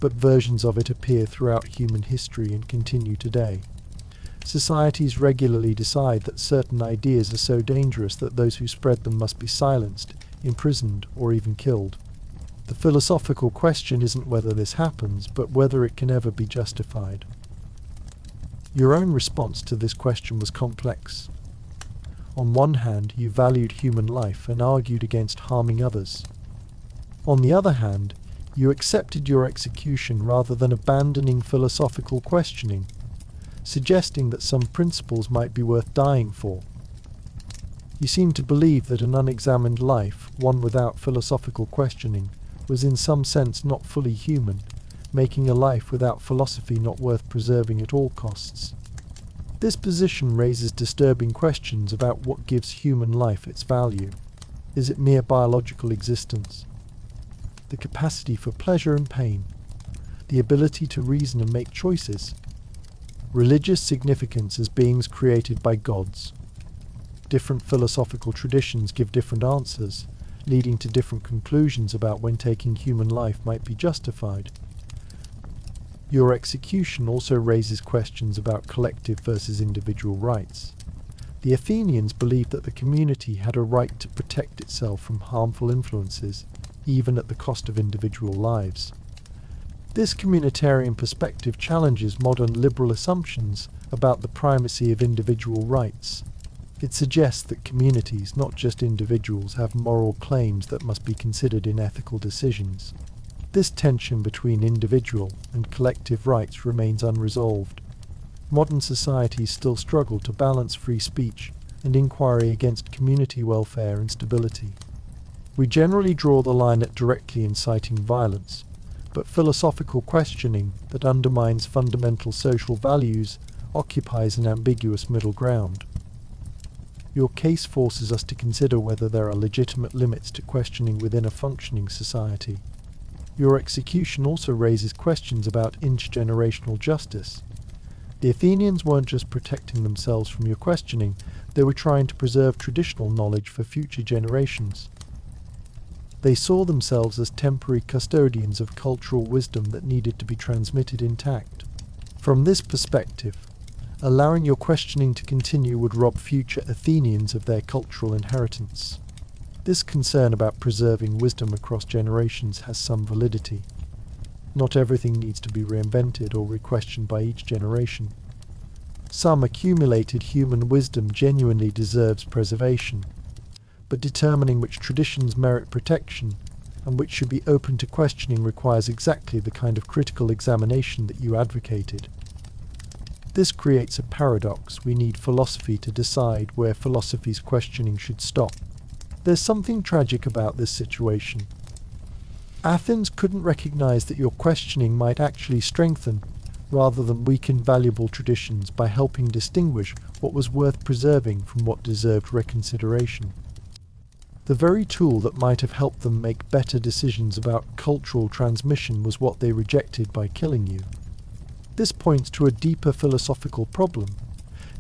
But versions of it appear throughout human history and continue today. Societies regularly decide that certain ideas are so dangerous that those who spread them must be silenced, imprisoned, or even killed. The philosophical question isn't whether this happens, but whether it can ever be justified. Your own response to this question was complex. On one hand, you valued human life and argued against harming others. On the other hand, you accepted your execution rather than abandoning philosophical questioning, suggesting that some principles might be worth dying for. You seem to believe that an unexamined life, one without philosophical questioning, was in some sense not fully human, making a life without philosophy not worth preserving at all costs. This position raises disturbing questions about what gives human life its value. Is it mere biological existence? The capacity for pleasure and pain? The ability to reason and make choices? Religious significance as beings created by gods? Different philosophical traditions give different answers, leading to different conclusions about when taking human life might be justified. Your execution also raises questions about collective versus individual rights. The Athenians believed that the community had a right to protect itself from harmful influences, even at the cost of individual lives. This communitarian perspective challenges modern liberal assumptions about the primacy of individual rights. It suggests that communities, not just individuals, have moral claims that must be considered in ethical decisions. This tension between individual and collective rights remains unresolved. Modern societies still struggle to balance free speech and inquiry against community welfare and stability. We generally draw the line at directly inciting violence, but philosophical questioning that undermines fundamental social values occupies an ambiguous middle ground. Your case forces us to consider whether there are legitimate limits to questioning within a functioning society. Your execution also raises questions about intergenerational justice. The Athenians weren't just protecting themselves from your questioning, they were trying to preserve traditional knowledge for future generations. They saw themselves as temporary custodians of cultural wisdom that needed to be transmitted intact. From this perspective, allowing your questioning to continue would rob future Athenians of their cultural inheritance. This concern about preserving wisdom across generations has some validity. Not everything needs to be reinvented or re-questioned by each generation. Some accumulated human wisdom genuinely deserves preservation, but determining which traditions merit protection and which should be open to questioning requires exactly the kind of critical examination that you advocated. This creates a paradox. We need philosophy to decide where philosophy's questioning should stop. There's something tragic about this situation. Athens couldn't recognize that your questioning might actually strengthen, rather than weaken valuable traditions by helping distinguish what was worth preserving from what deserved reconsideration. The very tool that might have helped them make better decisions about cultural transmission was what they rejected by killing you. This points to a deeper philosophical problem.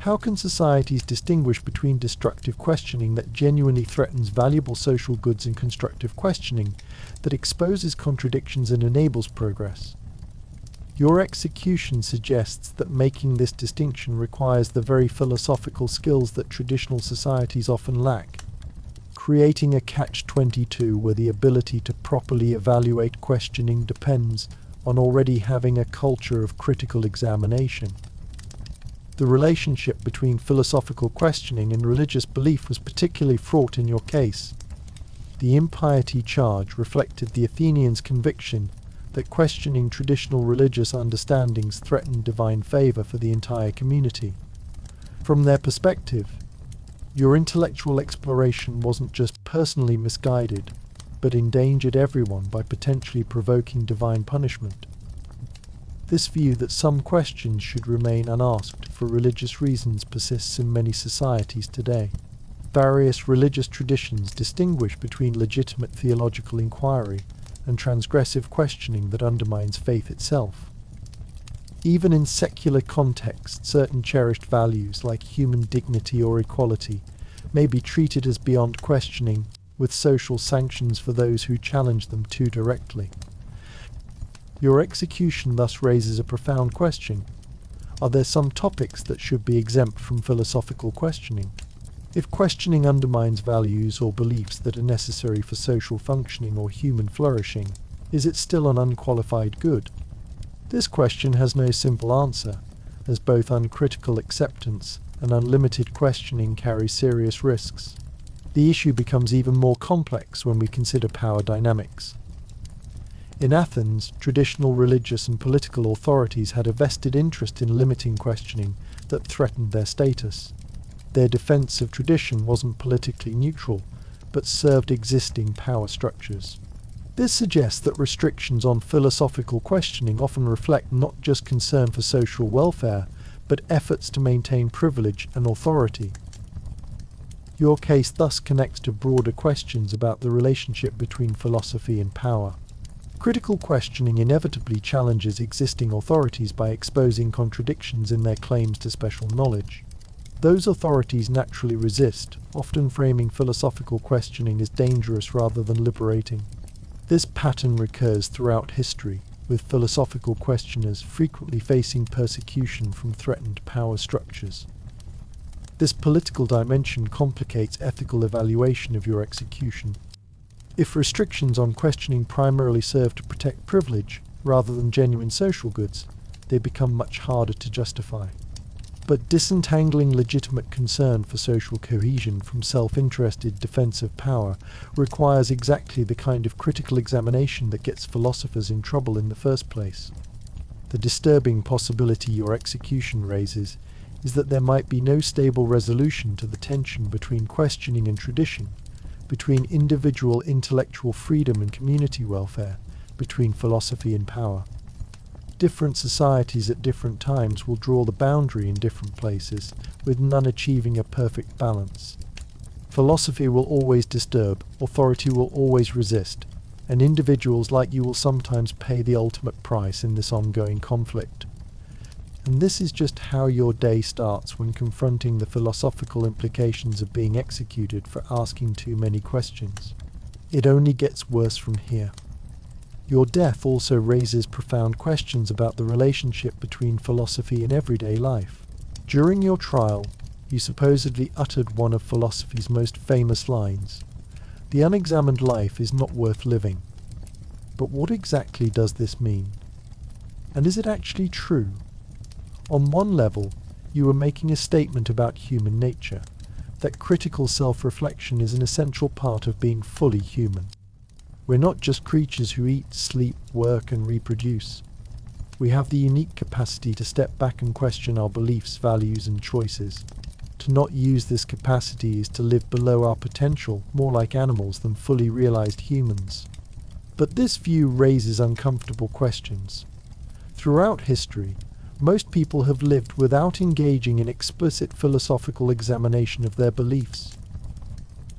How can societies distinguish between destructive questioning that genuinely threatens valuable social goods and constructive questioning that exposes contradictions and enables progress? Your execution suggests that making this distinction requires the very philosophical skills that traditional societies often lack: creating a catch-22 where the ability to properly evaluate questioning depends on already having a culture of critical examination. The relationship between philosophical questioning and religious belief was particularly fraught in your case. The impiety charge reflected the Athenians' conviction that questioning traditional religious understandings threatened divine favor for the entire community. From their perspective, your intellectual exploration wasn't just personally misguided, but endangered everyone by potentially provoking divine punishment. This view that some questions should remain unasked for religious reasons persists in many societies today. Various religious traditions distinguish between legitimate theological inquiry and transgressive questioning that undermines faith itself. Even in secular contexts, certain cherished values like human dignity or equality may be treated as beyond questioning, with social sanctions for those who challenge them too directly. Your execution thus raises a profound question. Are there some topics that should be exempt from philosophical questioning? If questioning undermines values or beliefs that are necessary for social functioning or human flourishing, is it still an unqualified good? This question has no simple answer, as both uncritical acceptance and unlimited questioning carry serious risks. The issue becomes even more complex when we consider power dynamics. In Athens, traditional religious and political authorities had a vested interest in limiting questioning that threatened their status. Their defense of tradition wasn't politically neutral, but served existing power structures. This suggests that restrictions on philosophical questioning often reflect not just concern for social welfare, but efforts to maintain privilege and authority. Your case thus connects to broader questions about the relationship between philosophy and power. Critical questioning inevitably challenges existing authorities by exposing contradictions in their claims to special knowledge. Those authorities naturally resist, often framing philosophical questioning as dangerous rather than liberating. This pattern recurs throughout history, with philosophical questioners frequently facing persecution from threatened power structures. This political dimension complicates ethical evaluation of your execution. If restrictions on questioning primarily serve to protect privilege rather than genuine social goods, they become much harder to justify. But disentangling legitimate concern for social cohesion from self-interested defense of power requires exactly the kind of critical examination that gets philosophers in trouble in the first place. The disturbing possibility your execution raises is that there might be no stable resolution to the tension between questioning and tradition, between individual intellectual freedom and community welfare, between philosophy and power. Different societies at different times will draw the boundary in different places, with none achieving a perfect balance. Philosophy will always disturb, authority will always resist, and individuals like you will sometimes pay the ultimate price in this ongoing conflict. And this is just how your day starts when confronting the philosophical implications of being executed for asking too many questions. It only gets worse from here. Your death also raises profound questions about the relationship between philosophy and everyday life. During your trial, you supposedly uttered one of philosophy's most famous lines: "The unexamined life is not worth living." But what exactly does this mean? And is it actually true? On one level, you are making a statement about human nature, that critical self-reflection is an essential part of being fully human. We're not just creatures who eat, sleep, work, and reproduce. We have the unique capacity to step back and question our beliefs, values, and choices. To not use this capacity is to live below our potential, more like animals than fully realized humans. But this view raises uncomfortable questions. Throughout history, most people have lived without engaging in explicit philosophical examination of their beliefs.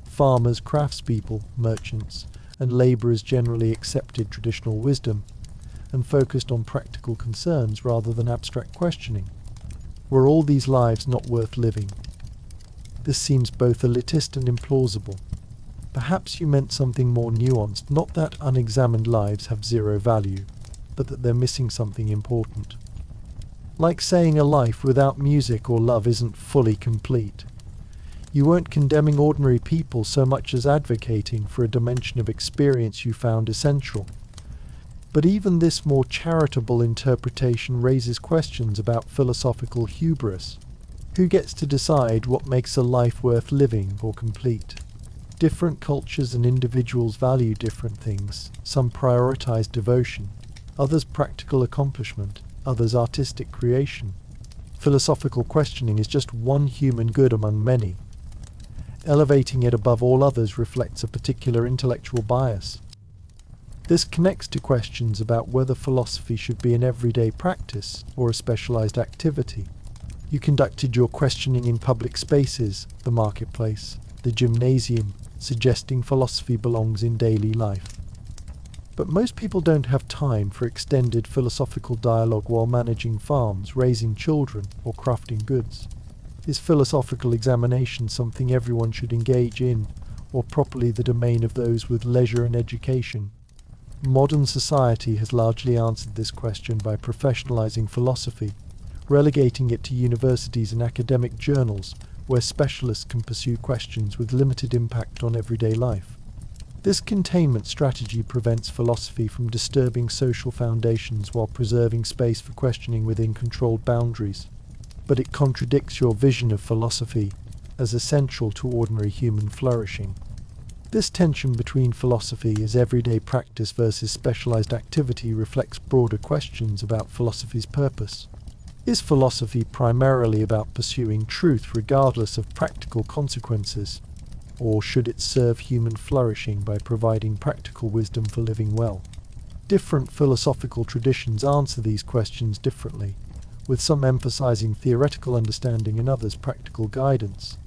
Farmers, craftspeople, merchants, and labourers generally accepted traditional wisdom and focused on practical concerns rather than abstract questioning. Were all these lives not worth living? This seems both elitist and implausible. Perhaps you meant something more nuanced, not that unexamined lives have zero value, but that they're missing something important. Like saying a life without music or love isn't fully complete. You weren't condemning ordinary people so much as advocating for a dimension of experience you found essential. But even this more charitable interpretation raises questions about philosophical hubris. Who gets to decide what makes a life worth living or complete? Different cultures and individuals value different things. Some prioritize devotion, others practical accomplishment, others artistic creation. Philosophical questioning is just one human good among many. Elevating it above all others reflects a particular intellectual bias. This connects to questions about whether philosophy should be an everyday practice or a specialized activity. You conducted your questioning in public spaces, the marketplace, the gymnasium, suggesting philosophy belongs in daily life. But most people don't have time for extended philosophical dialogue while managing farms, raising children, or crafting goods. Is philosophical examination something everyone should engage in, or properly the domain of those with leisure and education? Modern society has largely answered this question by professionalizing philosophy, relegating it to universities and academic journals, where specialists can pursue questions with limited impact on everyday life. This containment strategy prevents philosophy from disturbing social foundations while preserving space for questioning within controlled boundaries. But it contradicts your vision of philosophy as essential to ordinary human flourishing. This tension between philosophy as everyday practice versus specialized activity reflects broader questions about philosophy's purpose. Is philosophy primarily about pursuing truth regardless of practical consequences, or should it serve human flourishing by providing practical wisdom for living well? Different philosophical traditions answer these questions differently, with some emphasizing theoretical understanding and others practical guidance.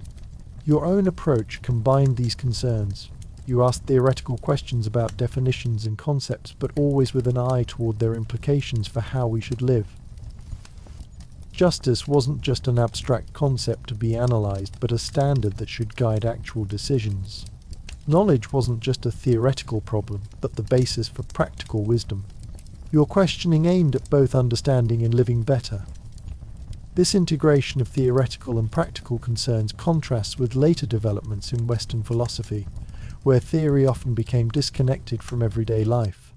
Your own approach combined these concerns. You asked theoretical questions about definitions and concepts, but always with an eye toward their implications for how we should live. Justice wasn't just an abstract concept to be analyzed, but a standard that should guide actual decisions. Knowledge wasn't just a theoretical problem, but the basis for practical wisdom. Your questioning aimed at both understanding and living better. This integration of theoretical and practical concerns contrasts with later developments in Western philosophy, where theory often became disconnected from everyday life.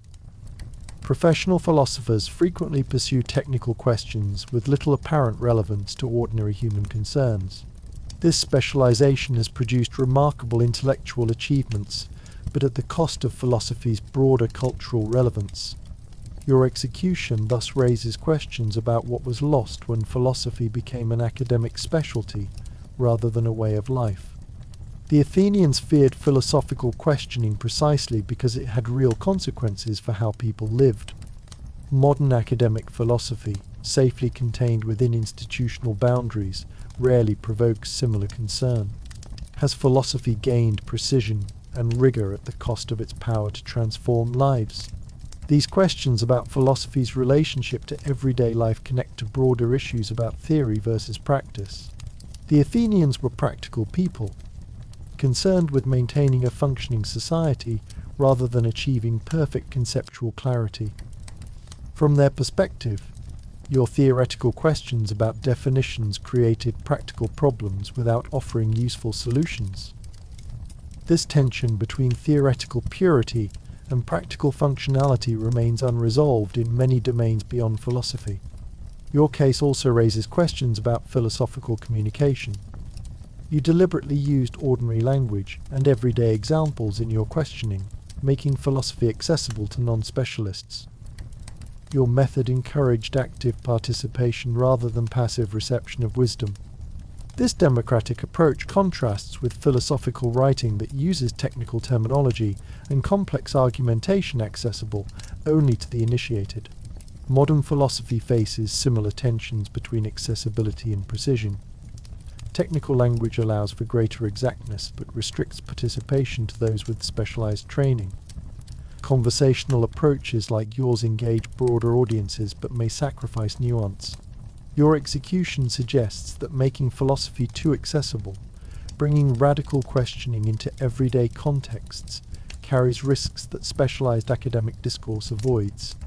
Professional philosophers frequently pursue technical questions with little apparent relevance to ordinary human concerns. This specialization has produced remarkable intellectual achievements, but at the cost of philosophy's broader cultural relevance. Your execution thus raises questions about what was lost when philosophy became an academic specialty rather than a way of life. The Athenians feared philosophical questioning precisely because it had real consequences for how people lived. Modern academic philosophy, safely contained within institutional boundaries, rarely provokes similar concern. Has philosophy gained precision and rigor at the cost of its power to transform lives? These questions about philosophy's relationship to everyday life connect to broader issues about theory versus practice. The Athenians were practical people, concerned with maintaining a functioning society rather than achieving perfect conceptual clarity. From their perspective, your theoretical questions about definitions created practical problems without offering useful solutions. This tension between theoretical purity and practical functionality remains unresolved in many domains beyond philosophy. Your case also raises questions about philosophical communication. You deliberately used ordinary language and everyday examples in your questioning, making philosophy accessible to non-specialists. Your method encouraged active participation rather than passive reception of wisdom. This democratic approach contrasts with philosophical writing that uses technical terminology and complex argumentation accessible only to the initiated. Modern philosophy faces similar tensions between accessibility and precision. Technical language allows for greater exactness but restricts participation to those with specialized training. Conversational approaches like yours engage broader audiences but may sacrifice nuance. Your execution suggests that making philosophy too accessible, bringing radical questioning into everyday contexts, carries risks that specialized academic discourse avoids.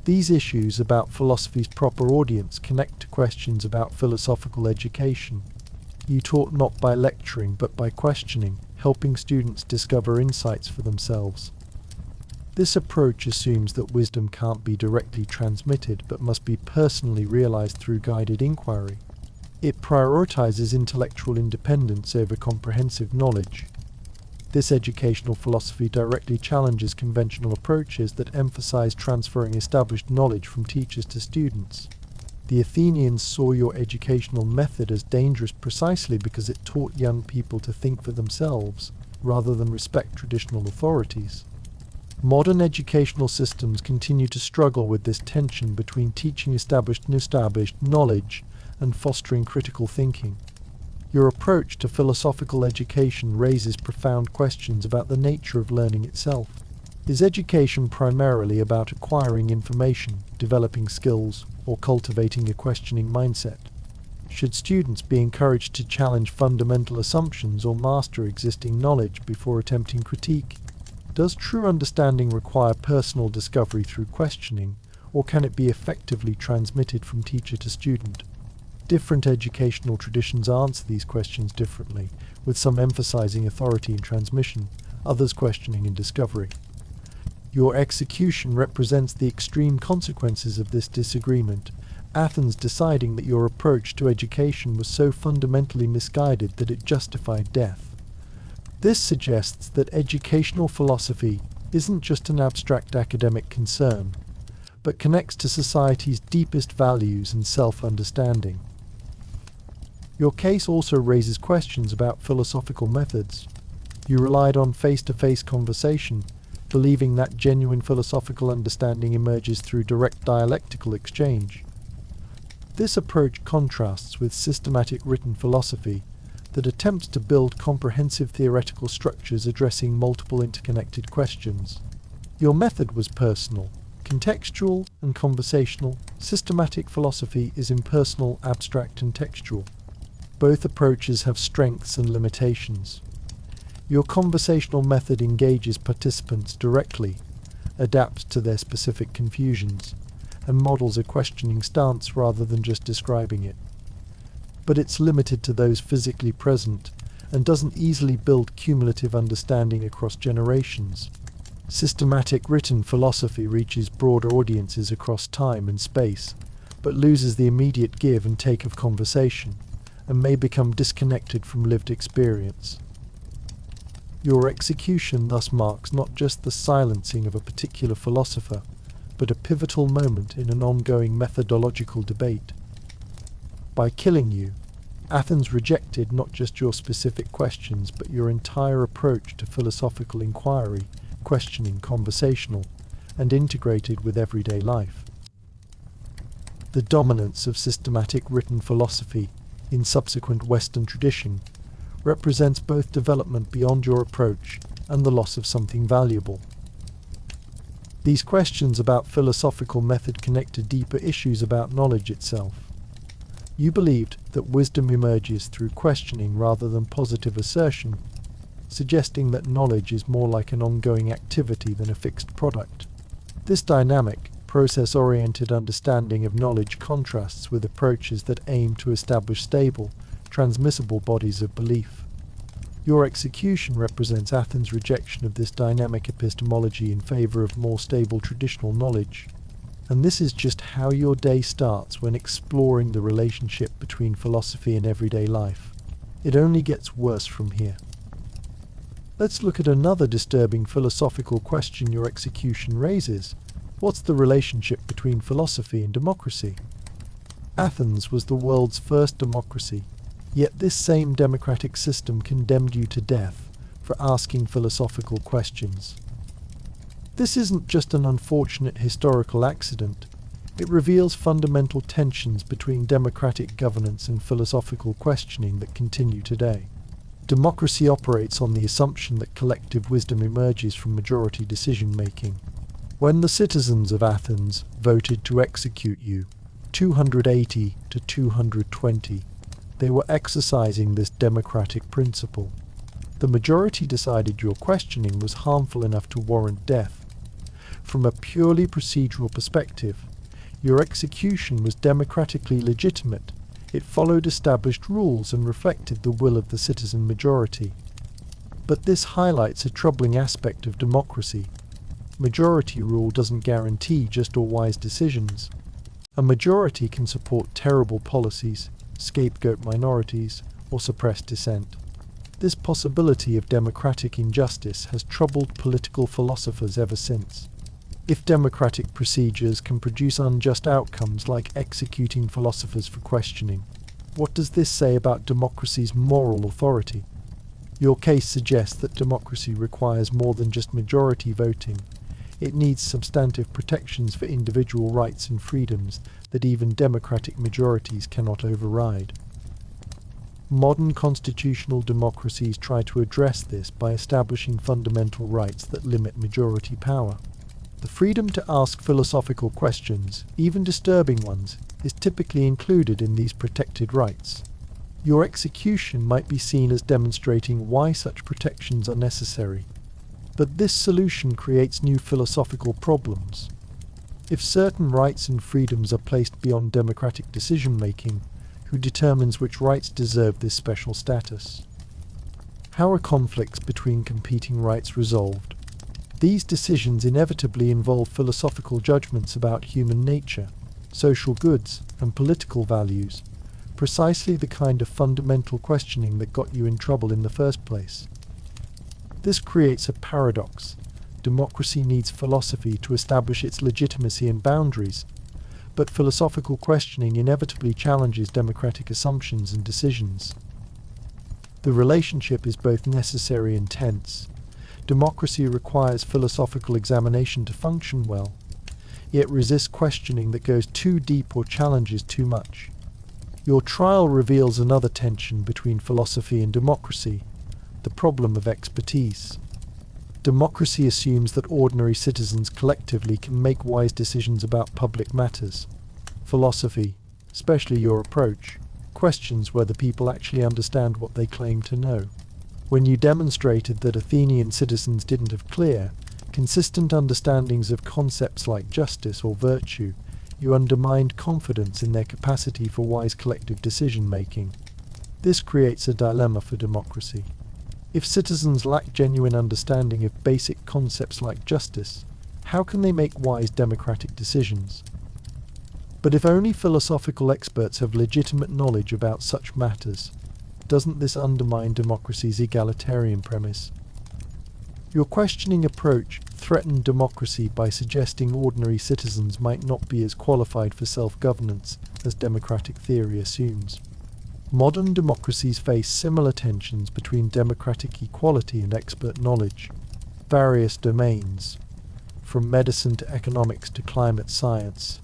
These issues about philosophy's proper audience connect to questions about philosophical education. You taught not by lecturing but by questioning, helping students discover insights for themselves. This approach assumes that wisdom can't be directly transmitted but must be personally realized through guided inquiry. It prioritizes intellectual independence over comprehensive knowledge. This educational philosophy directly challenges conventional approaches that emphasize transferring established knowledge from teachers to students. The Athenians saw your educational method as dangerous precisely because it taught young people to think for themselves, rather than respect traditional authorities. Modern educational systems continue to struggle with this tension between teaching established knowledge and fostering critical thinking. Your approach to philosophical education raises profound questions about the nature of learning itself. Is education primarily about acquiring information, developing skills, or cultivating a questioning mindset? Should students be encouraged to challenge fundamental assumptions or master existing knowledge before attempting critique? Does true understanding require personal discovery through questioning, or can it be effectively transmitted from teacher to student? Different educational traditions answer these questions differently, with some emphasizing authority in transmission, others questioning in discovery. Your execution represents the extreme consequences of this disagreement, Athens deciding that your approach to education was so fundamentally misguided that it justified death. This suggests that educational philosophy isn't just an abstract academic concern, but connects to society's deepest values and self-understanding. Your case also raises questions about philosophical methods. You relied on face-to-face conversation, believing that genuine philosophical understanding emerges through direct dialectical exchange. This approach contrasts with systematic written philosophy that attempts to build comprehensive theoretical structures addressing multiple interconnected questions. Your method was personal, contextual, and conversational. Systematic philosophy is impersonal, abstract, and textual. Both approaches have strengths and limitations. Your conversational method engages participants directly, adapts to their specific confusions, and models a questioning stance rather than just describing it. But it's limited to those physically present and doesn't easily build cumulative understanding across generations. Systematic written philosophy reaches broader audiences across time and space, but loses the immediate give and take of conversation, and may become disconnected from lived experience. Your execution thus marks not just the silencing of a particular philosopher, but a pivotal moment in an ongoing methodological debate. By killing you, Athens rejected not just your specific questions, but your entire approach to philosophical inquiry, questioning, conversational, and integrated with everyday life. The dominance of systematic written philosophy in subsequent Western tradition represents both development beyond your approach and the loss of something valuable. These questions about philosophical method connect to deeper issues about knowledge itself. You believed that wisdom emerges through questioning rather than positive assertion, suggesting that knowledge is more like an ongoing activity than a fixed product. This dynamic, process-oriented understanding of knowledge contrasts with approaches that aim to establish stable, transmissible bodies of belief. Your execution represents Athens' rejection of this dynamic epistemology in favor of more stable traditional knowledge. And this is just how your day starts when exploring the relationship between philosophy and everyday life. It only gets worse from here. Let's look at another disturbing philosophical question your execution raises. What's the relationship between philosophy and democracy? Athens was the world's first democracy, yet this same democratic system condemned you to death for asking philosophical questions. This isn't just an unfortunate historical accident. It reveals fundamental tensions between democratic governance and philosophical questioning that continue today. Democracy operates on the assumption that collective wisdom emerges from majority decision-making. When the citizens of Athens voted to execute you, 280 to 220, they were exercising this democratic principle. The majority decided your questioning was harmful enough to warrant death. From a purely procedural perspective, your execution was democratically legitimate, It followed established rules and reflected the will of the citizen majority. But this highlights a troubling aspect of democracy. Majority rule doesn't guarantee just or wise decisions. A majority can support terrible policies, scapegoat minorities, or suppress dissent. This possibility of democratic injustice has troubled political philosophers ever since. If democratic procedures can produce unjust outcomes like executing philosophers for questioning, what does this say about democracy's moral authority? Your case suggests that democracy requires more than just majority voting. It needs substantive protections for individual rights and freedoms that even democratic majorities cannot override. Modern constitutional democracies try to address this by establishing fundamental rights that limit majority power. The freedom to ask philosophical questions, even disturbing ones, is typically included in these protected rights. Your execution might be seen as demonstrating why such protections are necessary. But this solution creates new philosophical problems. If certain rights and freedoms are placed beyond democratic decision-making, who determines which rights deserve this special status? How are conflicts between competing rights resolved? These decisions inevitably involve philosophical judgments about human nature, social goods, and political values, precisely the kind of fundamental questioning that got you in trouble in the first place. This creates a paradox. Democracy needs philosophy to establish its legitimacy and boundaries, but philosophical questioning inevitably challenges democratic assumptions and decisions. The relationship is both necessary and tense. Democracy requires philosophical examination to function well, yet resists questioning that goes too deep or challenges too much. Your trial reveals another tension between philosophy and democracy, the problem of expertise. Democracy assumes that ordinary citizens collectively can make wise decisions about public matters. Philosophy, especially your approach, questions whether people actually understand what they claim to know. When you demonstrated that Athenian citizens didn't have clear, consistent understandings of concepts like justice or virtue, you undermined confidence in their capacity for wise collective decision-making. This creates a dilemma for democracy. If citizens lack genuine understanding of basic concepts like justice, how can they make wise democratic decisions? But if only philosophical experts have legitimate knowledge about such matters, doesn't this undermine democracy's egalitarian premise? Your questioning approach threatened democracy by suggesting ordinary citizens might not be as qualified for self-governance as democratic theory assumes. Modern democracies face similar tensions between democratic equality and expert knowledge. Various domains, from medicine to economics to climate science,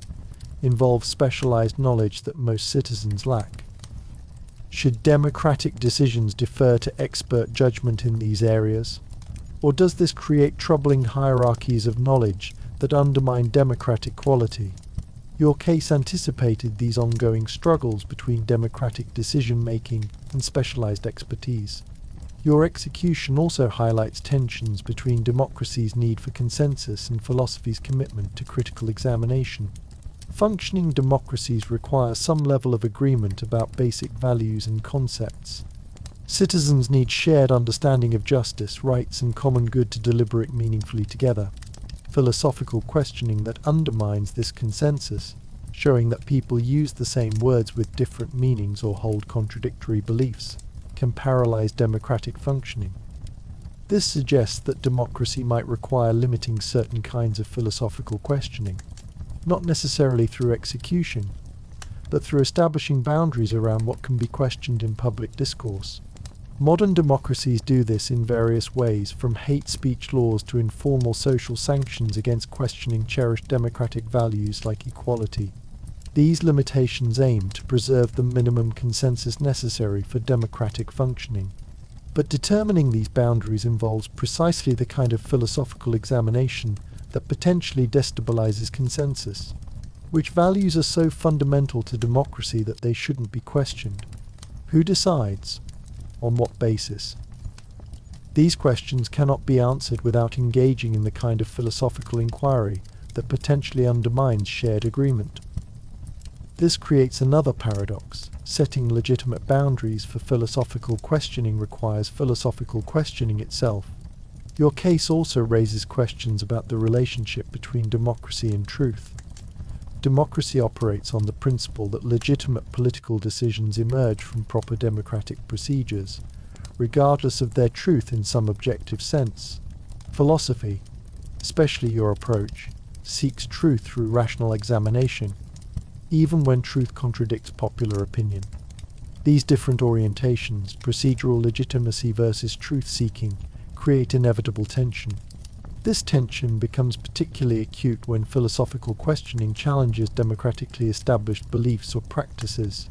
involve specialized knowledge that most citizens lack. Should democratic decisions defer to expert judgment in these areas? Or does this create troubling hierarchies of knowledge that undermine democratic quality? Your case anticipated these ongoing struggles between democratic decision-making and specialized expertise. Your execution also highlights tensions between democracy's need for consensus and philosophy's commitment to critical examination. Functioning democracies require some level of agreement about basic values and concepts. Citizens need shared understanding of justice, rights, and common good to deliberate meaningfully together. Philosophical questioning that undermines this consensus, showing that people use the same words with different meanings or hold contradictory beliefs, can paralyze democratic functioning. This suggests that democracy might require limiting certain kinds of philosophical questioning, not necessarily through execution, but through establishing boundaries around what can be questioned in public discourse. Modern democracies do this in various ways, from hate speech laws to informal social sanctions against questioning cherished democratic values like equality. These limitations aim to preserve the minimum consensus necessary for democratic functioning. But determining these boundaries involves precisely the kind of philosophical examination that potentially destabilizes consensus. Which values are so fundamental to democracy that they shouldn't be questioned? Who decides? On what basis? These questions cannot be answered without engaging in the kind of philosophical inquiry that potentially undermines shared agreement. This creates another paradox. Setting legitimate boundaries for philosophical questioning requires philosophical questioning itself. Your case also raises questions about the relationship between democracy and truth. Democracy operates on the principle that legitimate political decisions emerge from proper democratic procedures, regardless of their truth in some objective sense. Philosophy, especially your approach, seeks truth through rational examination, even when truth contradicts popular opinion. These different orientations, procedural legitimacy versus truth-seeking, create inevitable tension. This tension becomes particularly acute when philosophical questioning challenges democratically established beliefs or practices.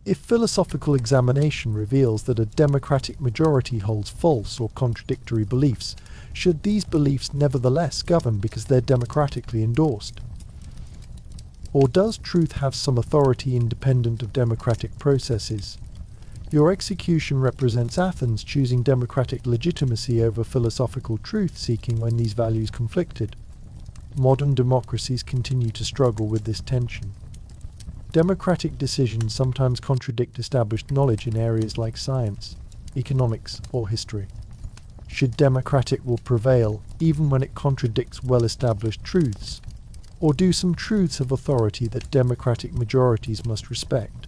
If philosophical examination reveals that a democratic majority holds false or contradictory beliefs, should these beliefs nevertheless govern because they're democratically endorsed? Or does truth have some authority independent of democratic processes? Your execution represents Athens choosing democratic legitimacy over philosophical truth-seeking when these values conflicted. Modern democracies continue to struggle with this tension. Democratic decisions sometimes contradict established knowledge in areas like science, economics, or history. Should democratic will prevail even when it contradicts well-established truths? Or do some truths have authority that democratic majorities must respect?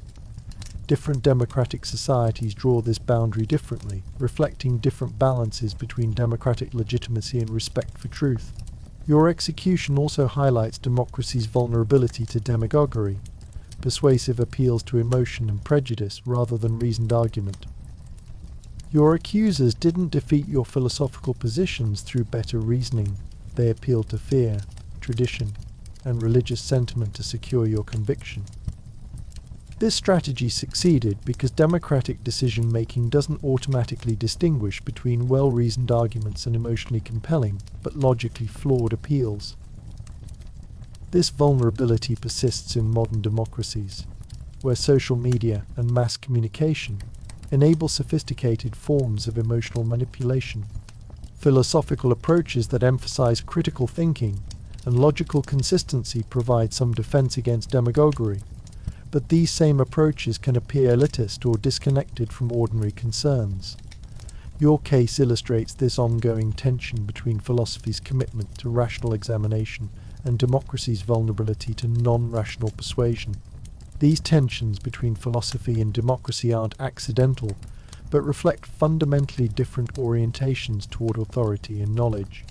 Different democratic societies draw this boundary differently, reflecting different balances between democratic legitimacy and respect for truth. Your execution also highlights democracy's vulnerability to demagoguery, persuasive appeals to emotion and prejudice rather than reasoned argument. Your accusers didn't defeat your philosophical positions through better reasoning. They appealed to fear, tradition, and religious sentiment to secure your conviction. This strategy succeeded because democratic decision-making doesn't automatically distinguish between well-reasoned arguments and emotionally compelling, but logically flawed appeals. This vulnerability persists in modern democracies, where social media and mass communication enable sophisticated forms of emotional manipulation. Philosophical approaches that emphasize critical thinking and logical consistency provide some defense against demagoguery, but these same approaches can appear elitist or disconnected from ordinary concerns. Your case illustrates this ongoing tension between philosophy's commitment to rational examination and democracy's vulnerability to non-rational persuasion. These tensions between philosophy and democracy aren't accidental, but reflect fundamentally different orientations toward authority and knowledge.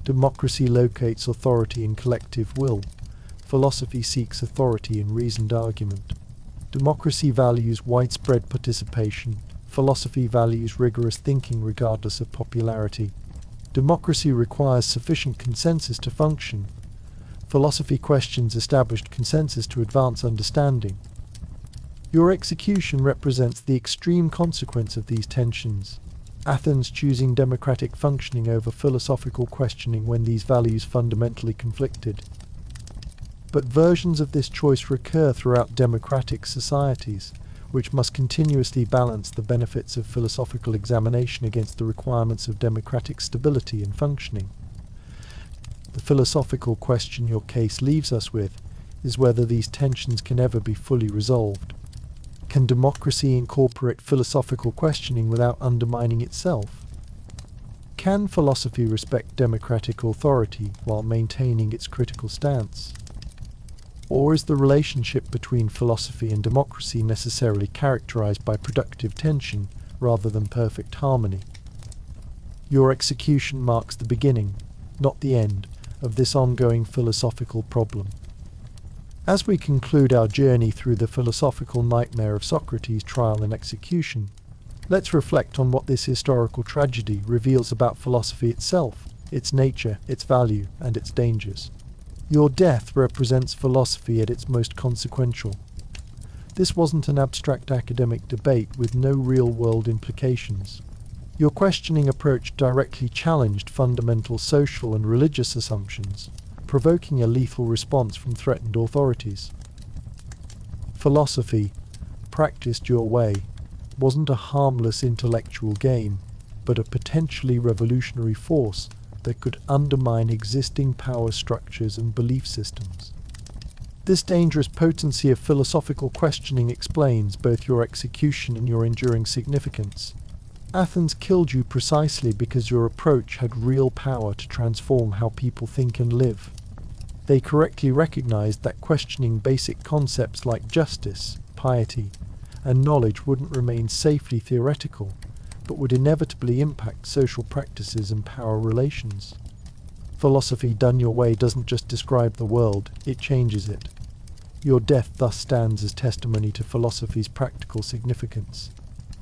Democracy locates authority in collective will. Philosophy seeks authority in reasoned argument. Democracy values widespread participation. Philosophy values rigorous thinking regardless of popularity. Democracy requires sufficient consensus to function. Philosophy questions established consensus to advance understanding. Your execution represents the extreme consequence of these tensions. Athens choosing democratic functioning over philosophical questioning when these values fundamentally conflicted. But versions of this choice recur throughout democratic societies, which must continuously balance the benefits of philosophical examination against the requirements of democratic stability and functioning. The philosophical question your case leaves us with is whether these tensions can ever be fully resolved. Can democracy incorporate philosophical questioning without undermining itself? Can philosophy respect democratic authority while maintaining its critical stance? Or is the relationship between philosophy and democracy necessarily characterized by productive tension rather than perfect harmony? Your execution marks the beginning, not the end, of this ongoing philosophical problem. As we conclude our journey through the philosophical nightmare of Socrates' trial and execution, let's reflect on what this historical tragedy reveals about philosophy itself, its nature, its value, and its dangers. Your death represents philosophy at its most consequential. This wasn't an abstract academic debate with no real-world implications. Your questioning approach directly challenged fundamental social and religious assumptions, provoking a lethal response from threatened authorities. Philosophy, practiced your way, wasn't a harmless intellectual game, but a potentially revolutionary force that could undermine existing power structures and belief systems. This dangerous potency of philosophical questioning explains both your execution and your enduring significance. Athens killed you precisely because your approach had real power to transform how people think and live. They correctly recognized that questioning basic concepts like justice, piety, and knowledge wouldn't remain safely theoretical, but would inevitably impact social practices and power relations. Philosophy done your way doesn't just describe the world, it changes it. Your death thus stands as testimony to philosophy's practical significance.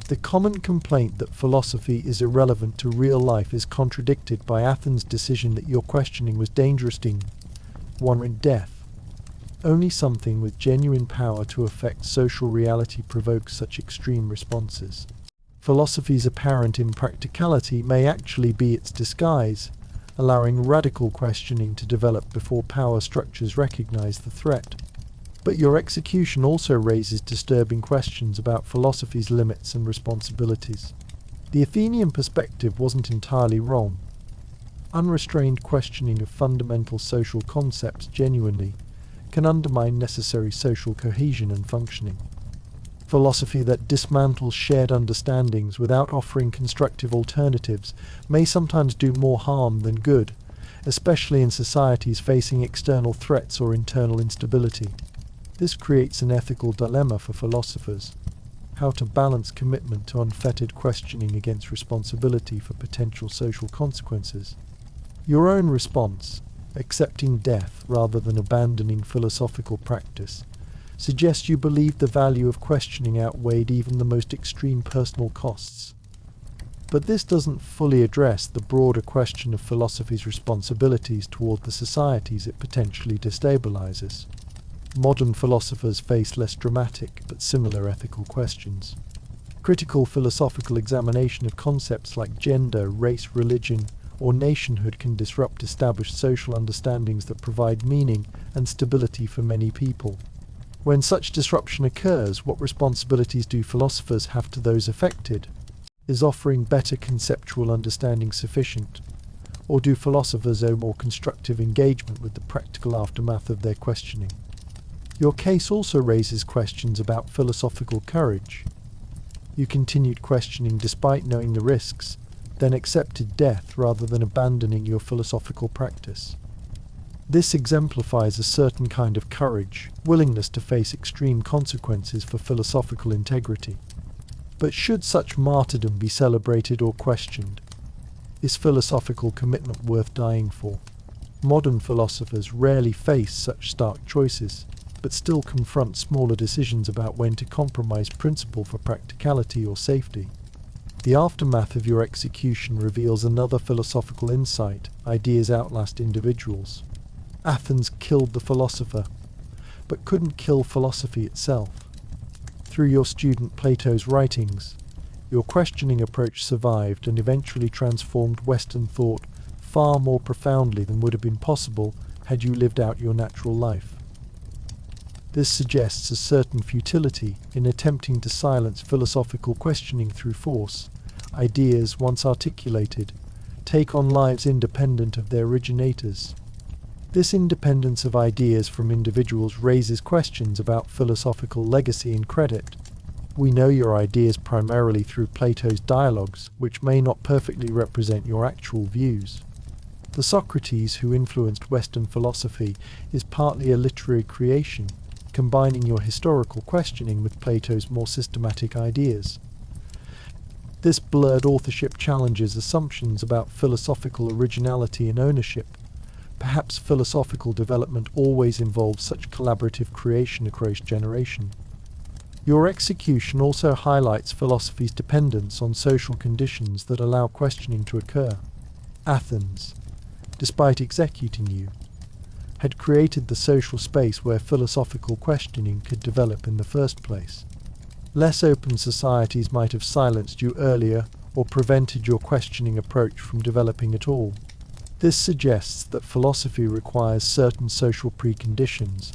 The common complaint that philosophy is irrelevant to real life is contradicted by Athens' decision that your questioning was dangerous to warrant death. Only something with genuine power to affect social reality provokes such extreme responses. Philosophy's apparent impracticality may actually be its disguise, allowing radical questioning to develop before power structures recognize the threat. But your execution also raises disturbing questions about philosophy's limits and responsibilities. The Athenian perspective wasn't entirely wrong. Unrestrained questioning of fundamental social concepts genuinely can undermine necessary social cohesion and functioning. Philosophy that dismantles shared understandings without offering constructive alternatives may sometimes do more harm than good, especially in societies facing external threats or internal instability. This creates an ethical dilemma for philosophers: how to balance commitment to unfettered questioning against responsibility for potential social consequences. Your own response, accepting death rather than abandoning philosophical practice, suggests you believe the value of questioning outweighed even the most extreme personal costs. But this doesn't fully address the broader question of philosophy's responsibilities toward the societies it potentially destabilizes. Modern philosophers face less dramatic but similar ethical questions. Critical philosophical examination of concepts like gender, race, religion, or nationhood can disrupt established social understandings that provide meaning and stability for many people. When such disruption occurs, what responsibilities do philosophers have to those affected? Is offering better conceptual understanding sufficient? Or do philosophers owe more constructive engagement with the practical aftermath of their questioning? Your case also raises questions about philosophical courage. You continued questioning despite knowing the risks, then accepted death rather than abandoning your philosophical practice. This exemplifies a certain kind of courage, willingness to face extreme consequences for philosophical integrity. But should such martyrdom be celebrated or questioned? Is philosophical commitment worth dying for? Modern philosophers rarely face such stark choices, but still confront smaller decisions about when to compromise principle for practicality or safety. The aftermath of your execution reveals another philosophical insight: ideas outlast individuals. Athens killed the philosopher, but couldn't kill philosophy itself. Through your student Plato's writings, your questioning approach survived and eventually transformed Western thought far more profoundly than would have been possible had you lived out your natural life. This suggests a certain futility in attempting to silence philosophical questioning through force. Ideas, once articulated, take on lives independent of their originators. This independence of ideas from individuals raises questions about philosophical legacy and credit. We know your ideas primarily through Plato's dialogues, which may not perfectly represent your actual views. The Socrates who influenced Western philosophy is partly a literary creation, combining your historical questioning with Plato's more systematic ideas. This blurred authorship challenges assumptions about philosophical originality and ownership. Perhaps philosophical development always involves such collaborative creation across generation. Your execution also highlights philosophy's dependence on social conditions that allow questioning to occur. Athens, despite executing you, had created the social space where philosophical questioning could develop in the first place. Less open societies might have silenced you earlier or prevented your questioning approach from developing at all. This suggests that philosophy requires certain social preconditions,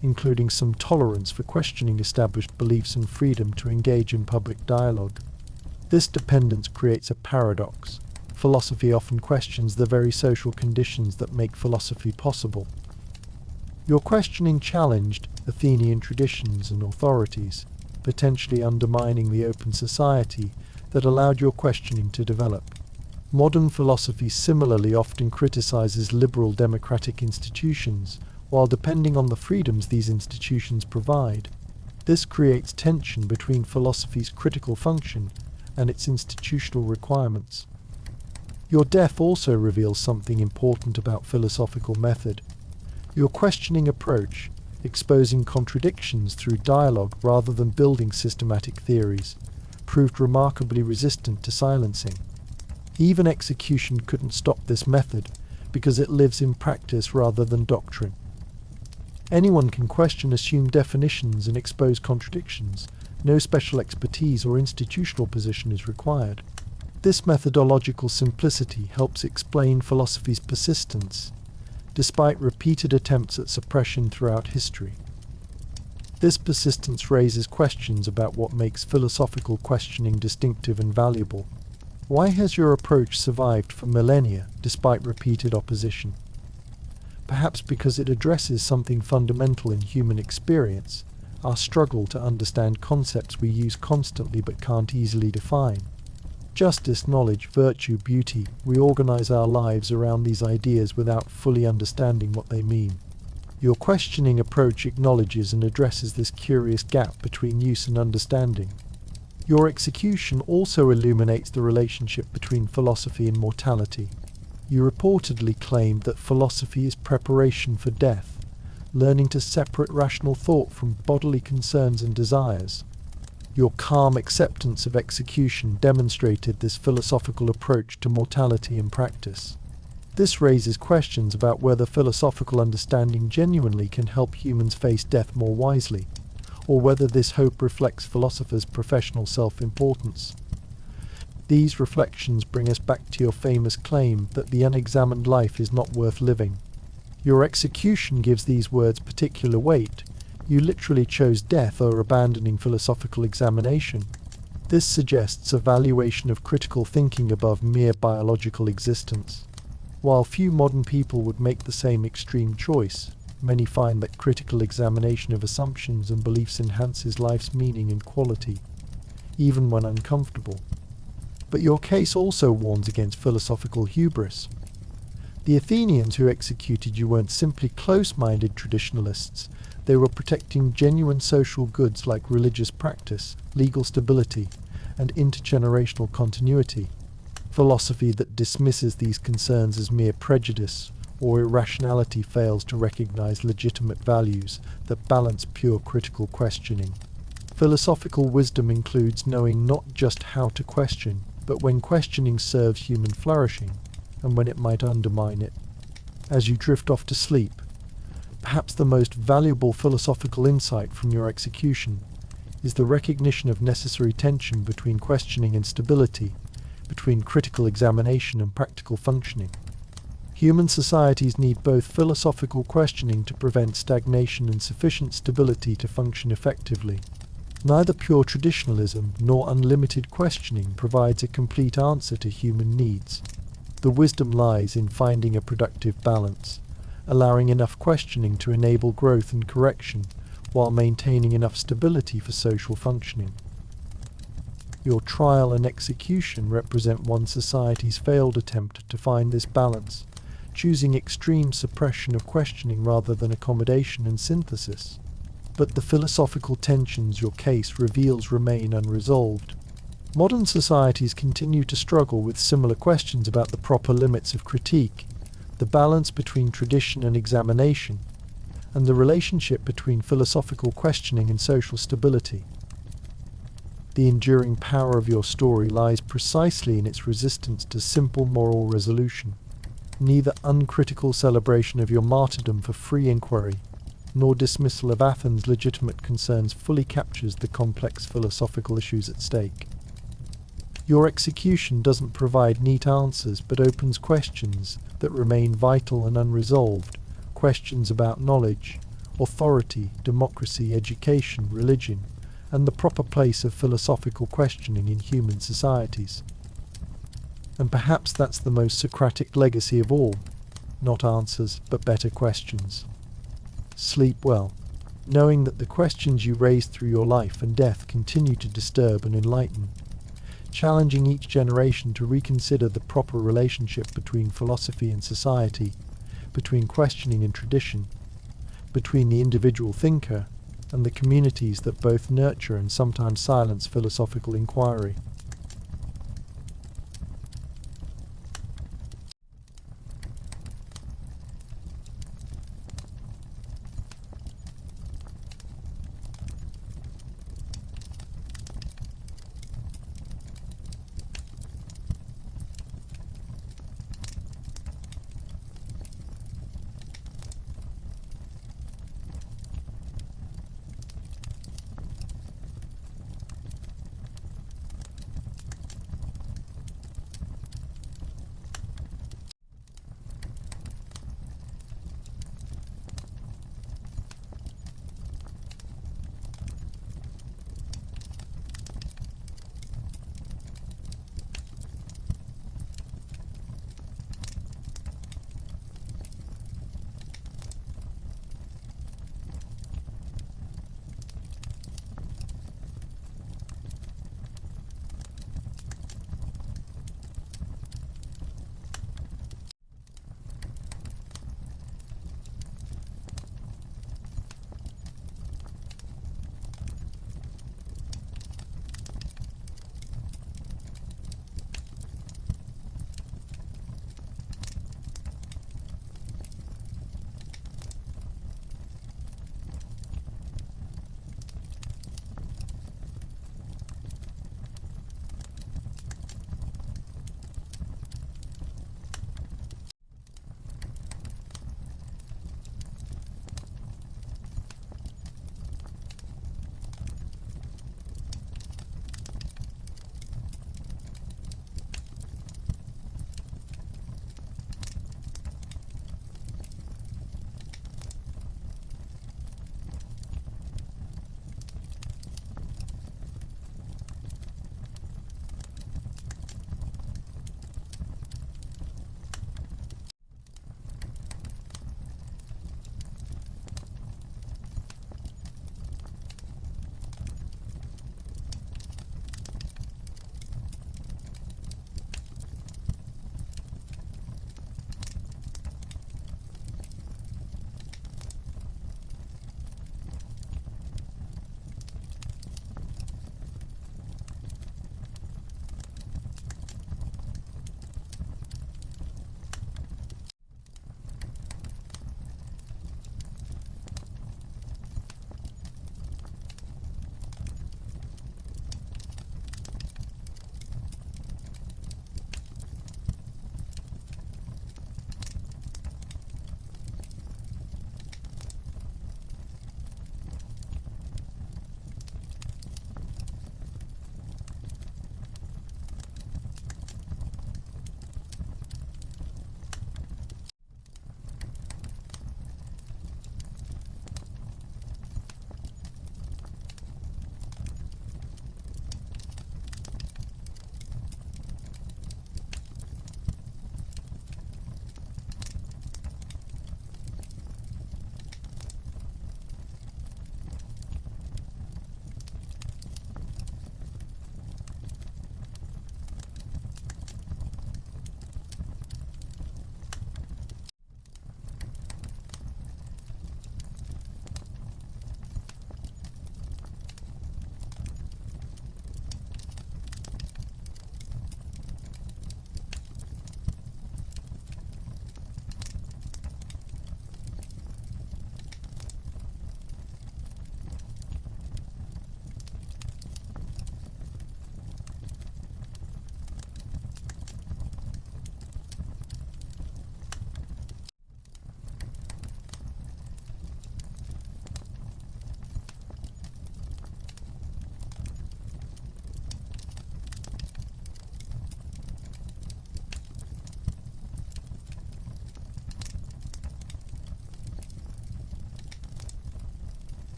including some tolerance for questioning established beliefs and freedom to engage in public dialogue. This dependence creates a paradox. Philosophy often questions the very social conditions that make philosophy possible. Your questioning challenged Athenian traditions and authorities, potentially undermining the open society that allowed your questioning to develop. Modern philosophy similarly often criticizes liberal democratic institutions, while depending on the freedoms these institutions provide. This creates tension between philosophy's critical function and its institutional requirements. Your death also reveals something important about philosophical method. Your questioning approach, exposing contradictions through dialogue rather than building systematic theories, proved remarkably resistant to silencing. Even execution couldn't stop this method because it lives in practice rather than doctrine. Anyone can question assumed definitions and expose contradictions. No special expertise or institutional position is required. This methodological simplicity helps explain philosophy's persistence, despite repeated attempts at suppression throughout history. This persistence raises questions about what makes philosophical questioning distinctive and valuable. Why has your approach survived for millennia despite repeated opposition? Perhaps because it addresses something fundamental in human experience, our struggle to understand concepts we use constantly but can't easily define. Justice, knowledge, virtue, beauty, we organize our lives around these ideas without fully understanding what they mean. Your questioning approach acknowledges and addresses this curious gap between use and understanding. Your execution also illuminates the relationship between philosophy and mortality. You reportedly claimed that philosophy is preparation for death, learning to separate rational thought from bodily concerns and desires. Your calm acceptance of execution demonstrated this philosophical approach to mortality in practice. This raises questions about whether philosophical understanding genuinely can help humans face death more wisely, or whether this hope reflects philosophers' professional self-importance. These reflections bring us back to your famous claim that the unexamined life is not worth living. Your execution gives these words particular weight. You literally chose death over abandoning philosophical examination. This suggests a valuation of critical thinking above mere biological existence. While few modern people would make the same extreme choice, many find that critical examination of assumptions and beliefs enhances life's meaning and quality, even when uncomfortable. But your case also warns against philosophical hubris. The Athenians who executed you weren't simply close-minded traditionalists. They were protecting genuine social goods like religious practice, legal stability, and intergenerational continuity. Philosophy that dismisses these concerns as mere prejudice or irrationality fails to recognize legitimate values that balance pure critical questioning. Philosophical wisdom includes knowing not just how to question, but when questioning serves human flourishing, and when it might undermine it. As you drift off to sleep, perhaps the most valuable philosophical insight from your execution is the recognition of necessary tension between questioning and stability, between critical examination and practical functioning. Human societies need both philosophical questioning to prevent stagnation and sufficient stability to function effectively. Neither pure traditionalism nor unlimited questioning provides a complete answer to human needs. The wisdom lies in finding a productive balance, allowing enough questioning to enable growth and correction, while maintaining enough stability for social functioning. Your trial and execution represent one society's failed attempt to find this balance, choosing extreme suppression of questioning rather than accommodation and synthesis. But the philosophical tensions your case reveals remain unresolved. Modern societies continue to struggle with similar questions about the proper limits of critique, the balance between tradition and examination, and the relationship between philosophical questioning and social stability. The enduring power of your story lies precisely in its resistance to simple moral resolution. Neither uncritical celebration of your martyrdom for free inquiry, nor dismissal of Athens' legitimate concerns fully captures the complex philosophical issues at stake. Your execution doesn't provide neat answers but opens questions that remain vital and unresolved, questions about knowledge, authority, democracy, education, religion, and the proper place of philosophical questioning in human societies. And perhaps that's the most Socratic legacy of all, not answers but better questions. Sleep well, knowing that the questions you raise through your life and death continue to disturb and enlighten, challenging each generation to reconsider the proper relationship between philosophy and society, between questioning and tradition, between the individual thinker and the communities that both nurture and sometimes silence philosophical inquiry.